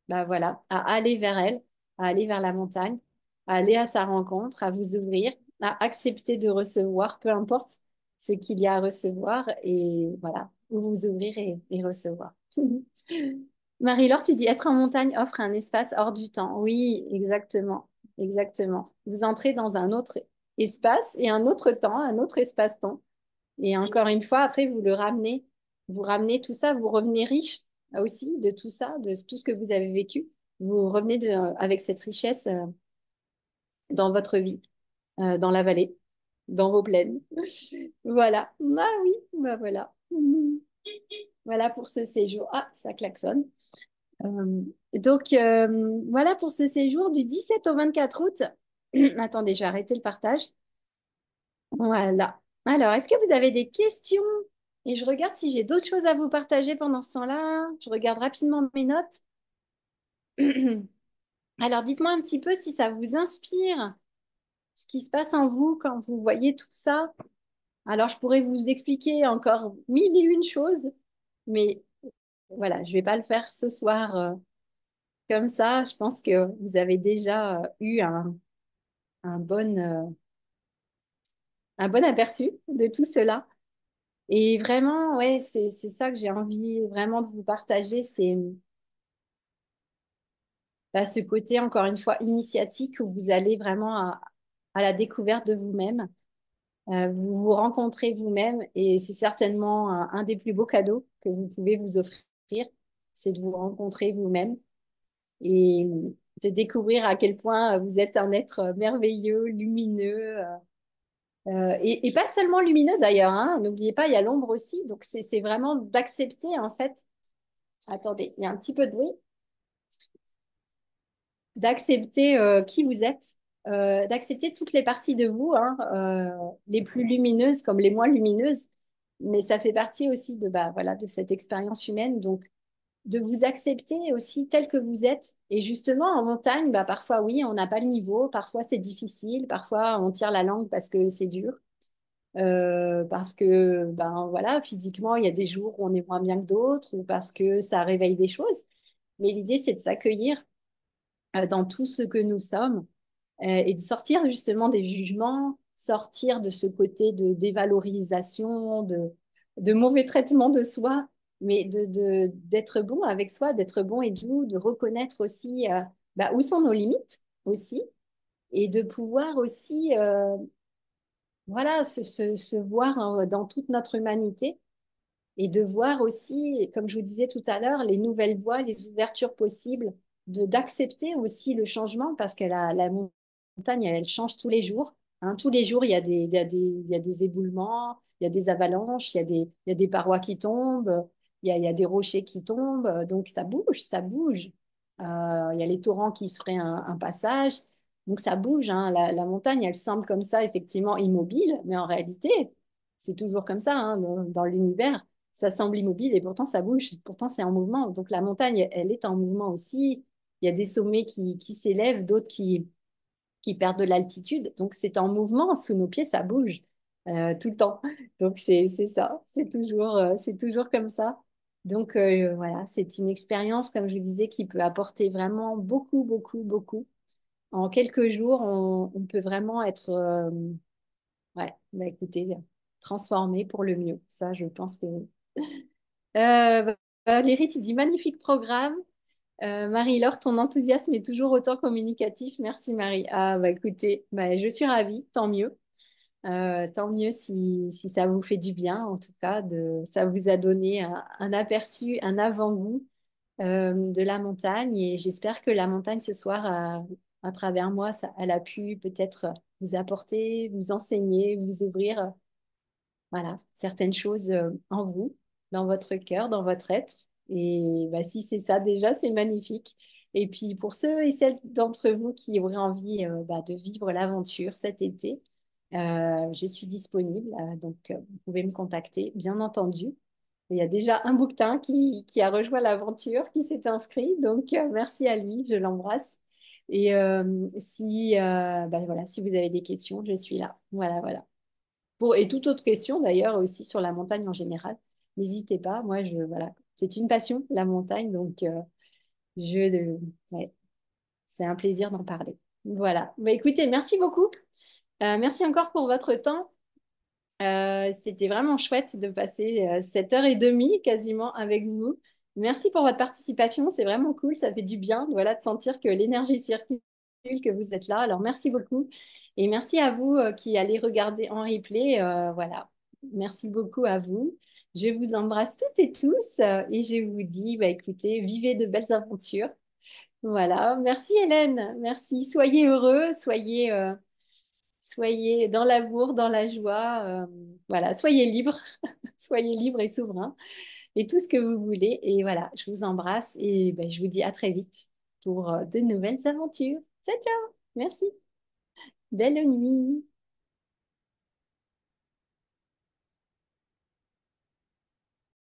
[SPEAKER 1] bah voilà, à aller vers elle, à aller vers la montagne, à aller à sa rencontre, à vous ouvrir, à accepter de recevoir, peu importe ce qu'il y a à recevoir, et voilà, vous vous ouvrir et recevoir. Marie-Laure, tu dis être en montagne offre un espace hors du temps. Oui, exactement, exactement. Vous entrez dans un autre espace et un autre temps, un autre espace-temps. Et encore une fois, après, vous ramenez tout ça, vous revenez riche aussi de tout ça, de tout ce que vous avez vécu. Vous revenez avec cette richesse dans votre vie, dans la vallée, dans vos plaines. Voilà. Ah oui, bah voilà. Voilà pour ce séjour. Ah, ça klaxonne. Donc, voilà pour ce séjour du 17 au 24 août. Attendez, je vais arrêter le partage. Voilà. Alors, est-ce que vous avez des questions? Et je regarde si j'ai d'autres choses à vous partager pendant ce temps-là. Je regarde rapidement mes notes. Alors, dites-moi un petit peu si ça vous inspire, ce qui se passe en vous quand vous voyez tout ça. Alors, je pourrais vous expliquer encore mille et une choses, mais voilà, je ne vais pas le faire ce soir comme ça. Je pense que vous avez déjà eu un un bon aperçu de tout cela. Et vraiment, ouais, c'est ça que j'ai envie vraiment de vous partager, c'est bah, ce côté, encore une fois, initiatique où vous allez vraiment à la découverte de vous-même. Vous vous rencontrez vous-même et c'est certainement un des plus beaux cadeaux que vous pouvez vous offrir, c'est de vous rencontrer vous-même et de découvrir à quel point vous êtes un être merveilleux, lumineux, et pas seulement lumineux d'ailleurs, hein. N'oubliez pas, il y a l'ombre aussi, donc c'est vraiment d'accepter en fait. Attendez, il y a un petit peu de bruit. D'accepter qui vous êtes, d'accepter toutes les parties de vous, hein, les plus lumineuses comme les moins lumineuses, mais ça fait partie aussi de, bah, voilà, de cette expérience humaine. Donc, de vous accepter aussi tel que vous êtes. Et justement, en montagne, bah, parfois, oui, on n'a pas le niveau, parfois c'est difficile, parfois on tire la langue parce que c'est dur. Parce que ben voilà, physiquement, il y a des jours où on est moins bien que d'autres, ou parce que ça réveille des choses. Mais l'idée, c'est de s'accueillir dans tout ce que nous sommes et de sortir justement des jugements, sortir de ce côté de dévalorisation, de mauvais traitement de soi, mais d'être bon avec soi, d'être bon et doux, de reconnaître aussi bah, où sont nos limites aussi, et de pouvoir aussi voilà, se voir hein, dans toute notre humanité et de voir aussi, comme je vous disais tout à l'heure, les nouvelles voies, les ouvertures possibles, d'accepter aussi le changement parce que la montagne, elle change tous les jours. Hein. Tous les jours, il y a des éboulements, il y a des avalanches, il y a des parois qui tombent, il y a des rochers qui tombent. Donc, ça bouge, ça bouge. Il y a les torrents qui se feraient un passage. Donc, ça bouge. Hein. La montagne, elle semble comme ça, effectivement, immobile, mais en réalité, c'est toujours comme ça hein, dans l'univers. Ça semble immobile et pourtant ça bouge, pourtant c'est en mouvement. Donc la montagne, elle est en mouvement aussi. Il y a des sommets qui s'élèvent, d'autres qui perdent de l'altitude. Donc c'est en mouvement, sous nos pieds, ça bouge tout le temps. Donc c'est ça, c'est toujours comme ça. Donc voilà, c'est une expérience, comme je vous disais, qui peut apporter vraiment beaucoup, beaucoup, beaucoup. En quelques jours, on peut vraiment être... ouais, bah écoutez. transformer pour le mieux. Ça, je pense que oui. Valérie, tu dis magnifique programme. Marie-Laure, ton enthousiasme est toujours autant communicatif. Merci Marie. Ah bah écoutez, bah, je suis ravie, tant mieux. Tant mieux si ça vous fait du bien, en tout cas, ça vous a donné un aperçu, un avant-goût de la montagne. Et j'espère que la montagne ce soir, à travers moi, elle a pu peut-être vous apporter, vous enseigner, vous ouvrir, voilà, certaines choses en vous, dans votre cœur, dans votre être. Et bah, si c'est ça déjà, c'est magnifique. Et puis pour ceux et celles d'entre vous qui auraient envie bah, de vivre l'aventure cet été, je suis disponible, donc vous pouvez me contacter, bien entendu. Il y a déjà un bouquetin qui a rejoint l'aventure, qui s'est inscrit, donc merci à lui, je l'embrasse. Et si, bah, voilà, si vous avez des questions, je suis là. Voilà, voilà. Et toute autre question d'ailleurs aussi sur la montagne en général, n'hésitez pas. Moi, voilà, c'est une passion, la montagne, donc ouais, c'est un plaisir d'en parler. Voilà. Bah, écoutez, merci beaucoup. Merci encore pour votre temps. C'était vraiment chouette de passer 7h30 quasiment avec vous. Merci pour votre participation, c'est vraiment cool, ça fait du bien, voilà, de sentir que l'énergie circule, que vous êtes là. Alors merci beaucoup et merci à vous qui allez regarder en replay. Voilà, merci beaucoup à vous. Je vous embrasse toutes et tous et je vous dis, bah, écoutez, vivez de belles aventures. Voilà, merci Hélène, merci. Soyez heureux, soyez dans l'amour, dans la joie, voilà, soyez libre, soyez libre et souverain, et tout ce que vous voulez. Et voilà, je vous embrasse et ben, je vous dis à très vite pour de nouvelles aventures. Ciao, ciao, merci. Belle nuit.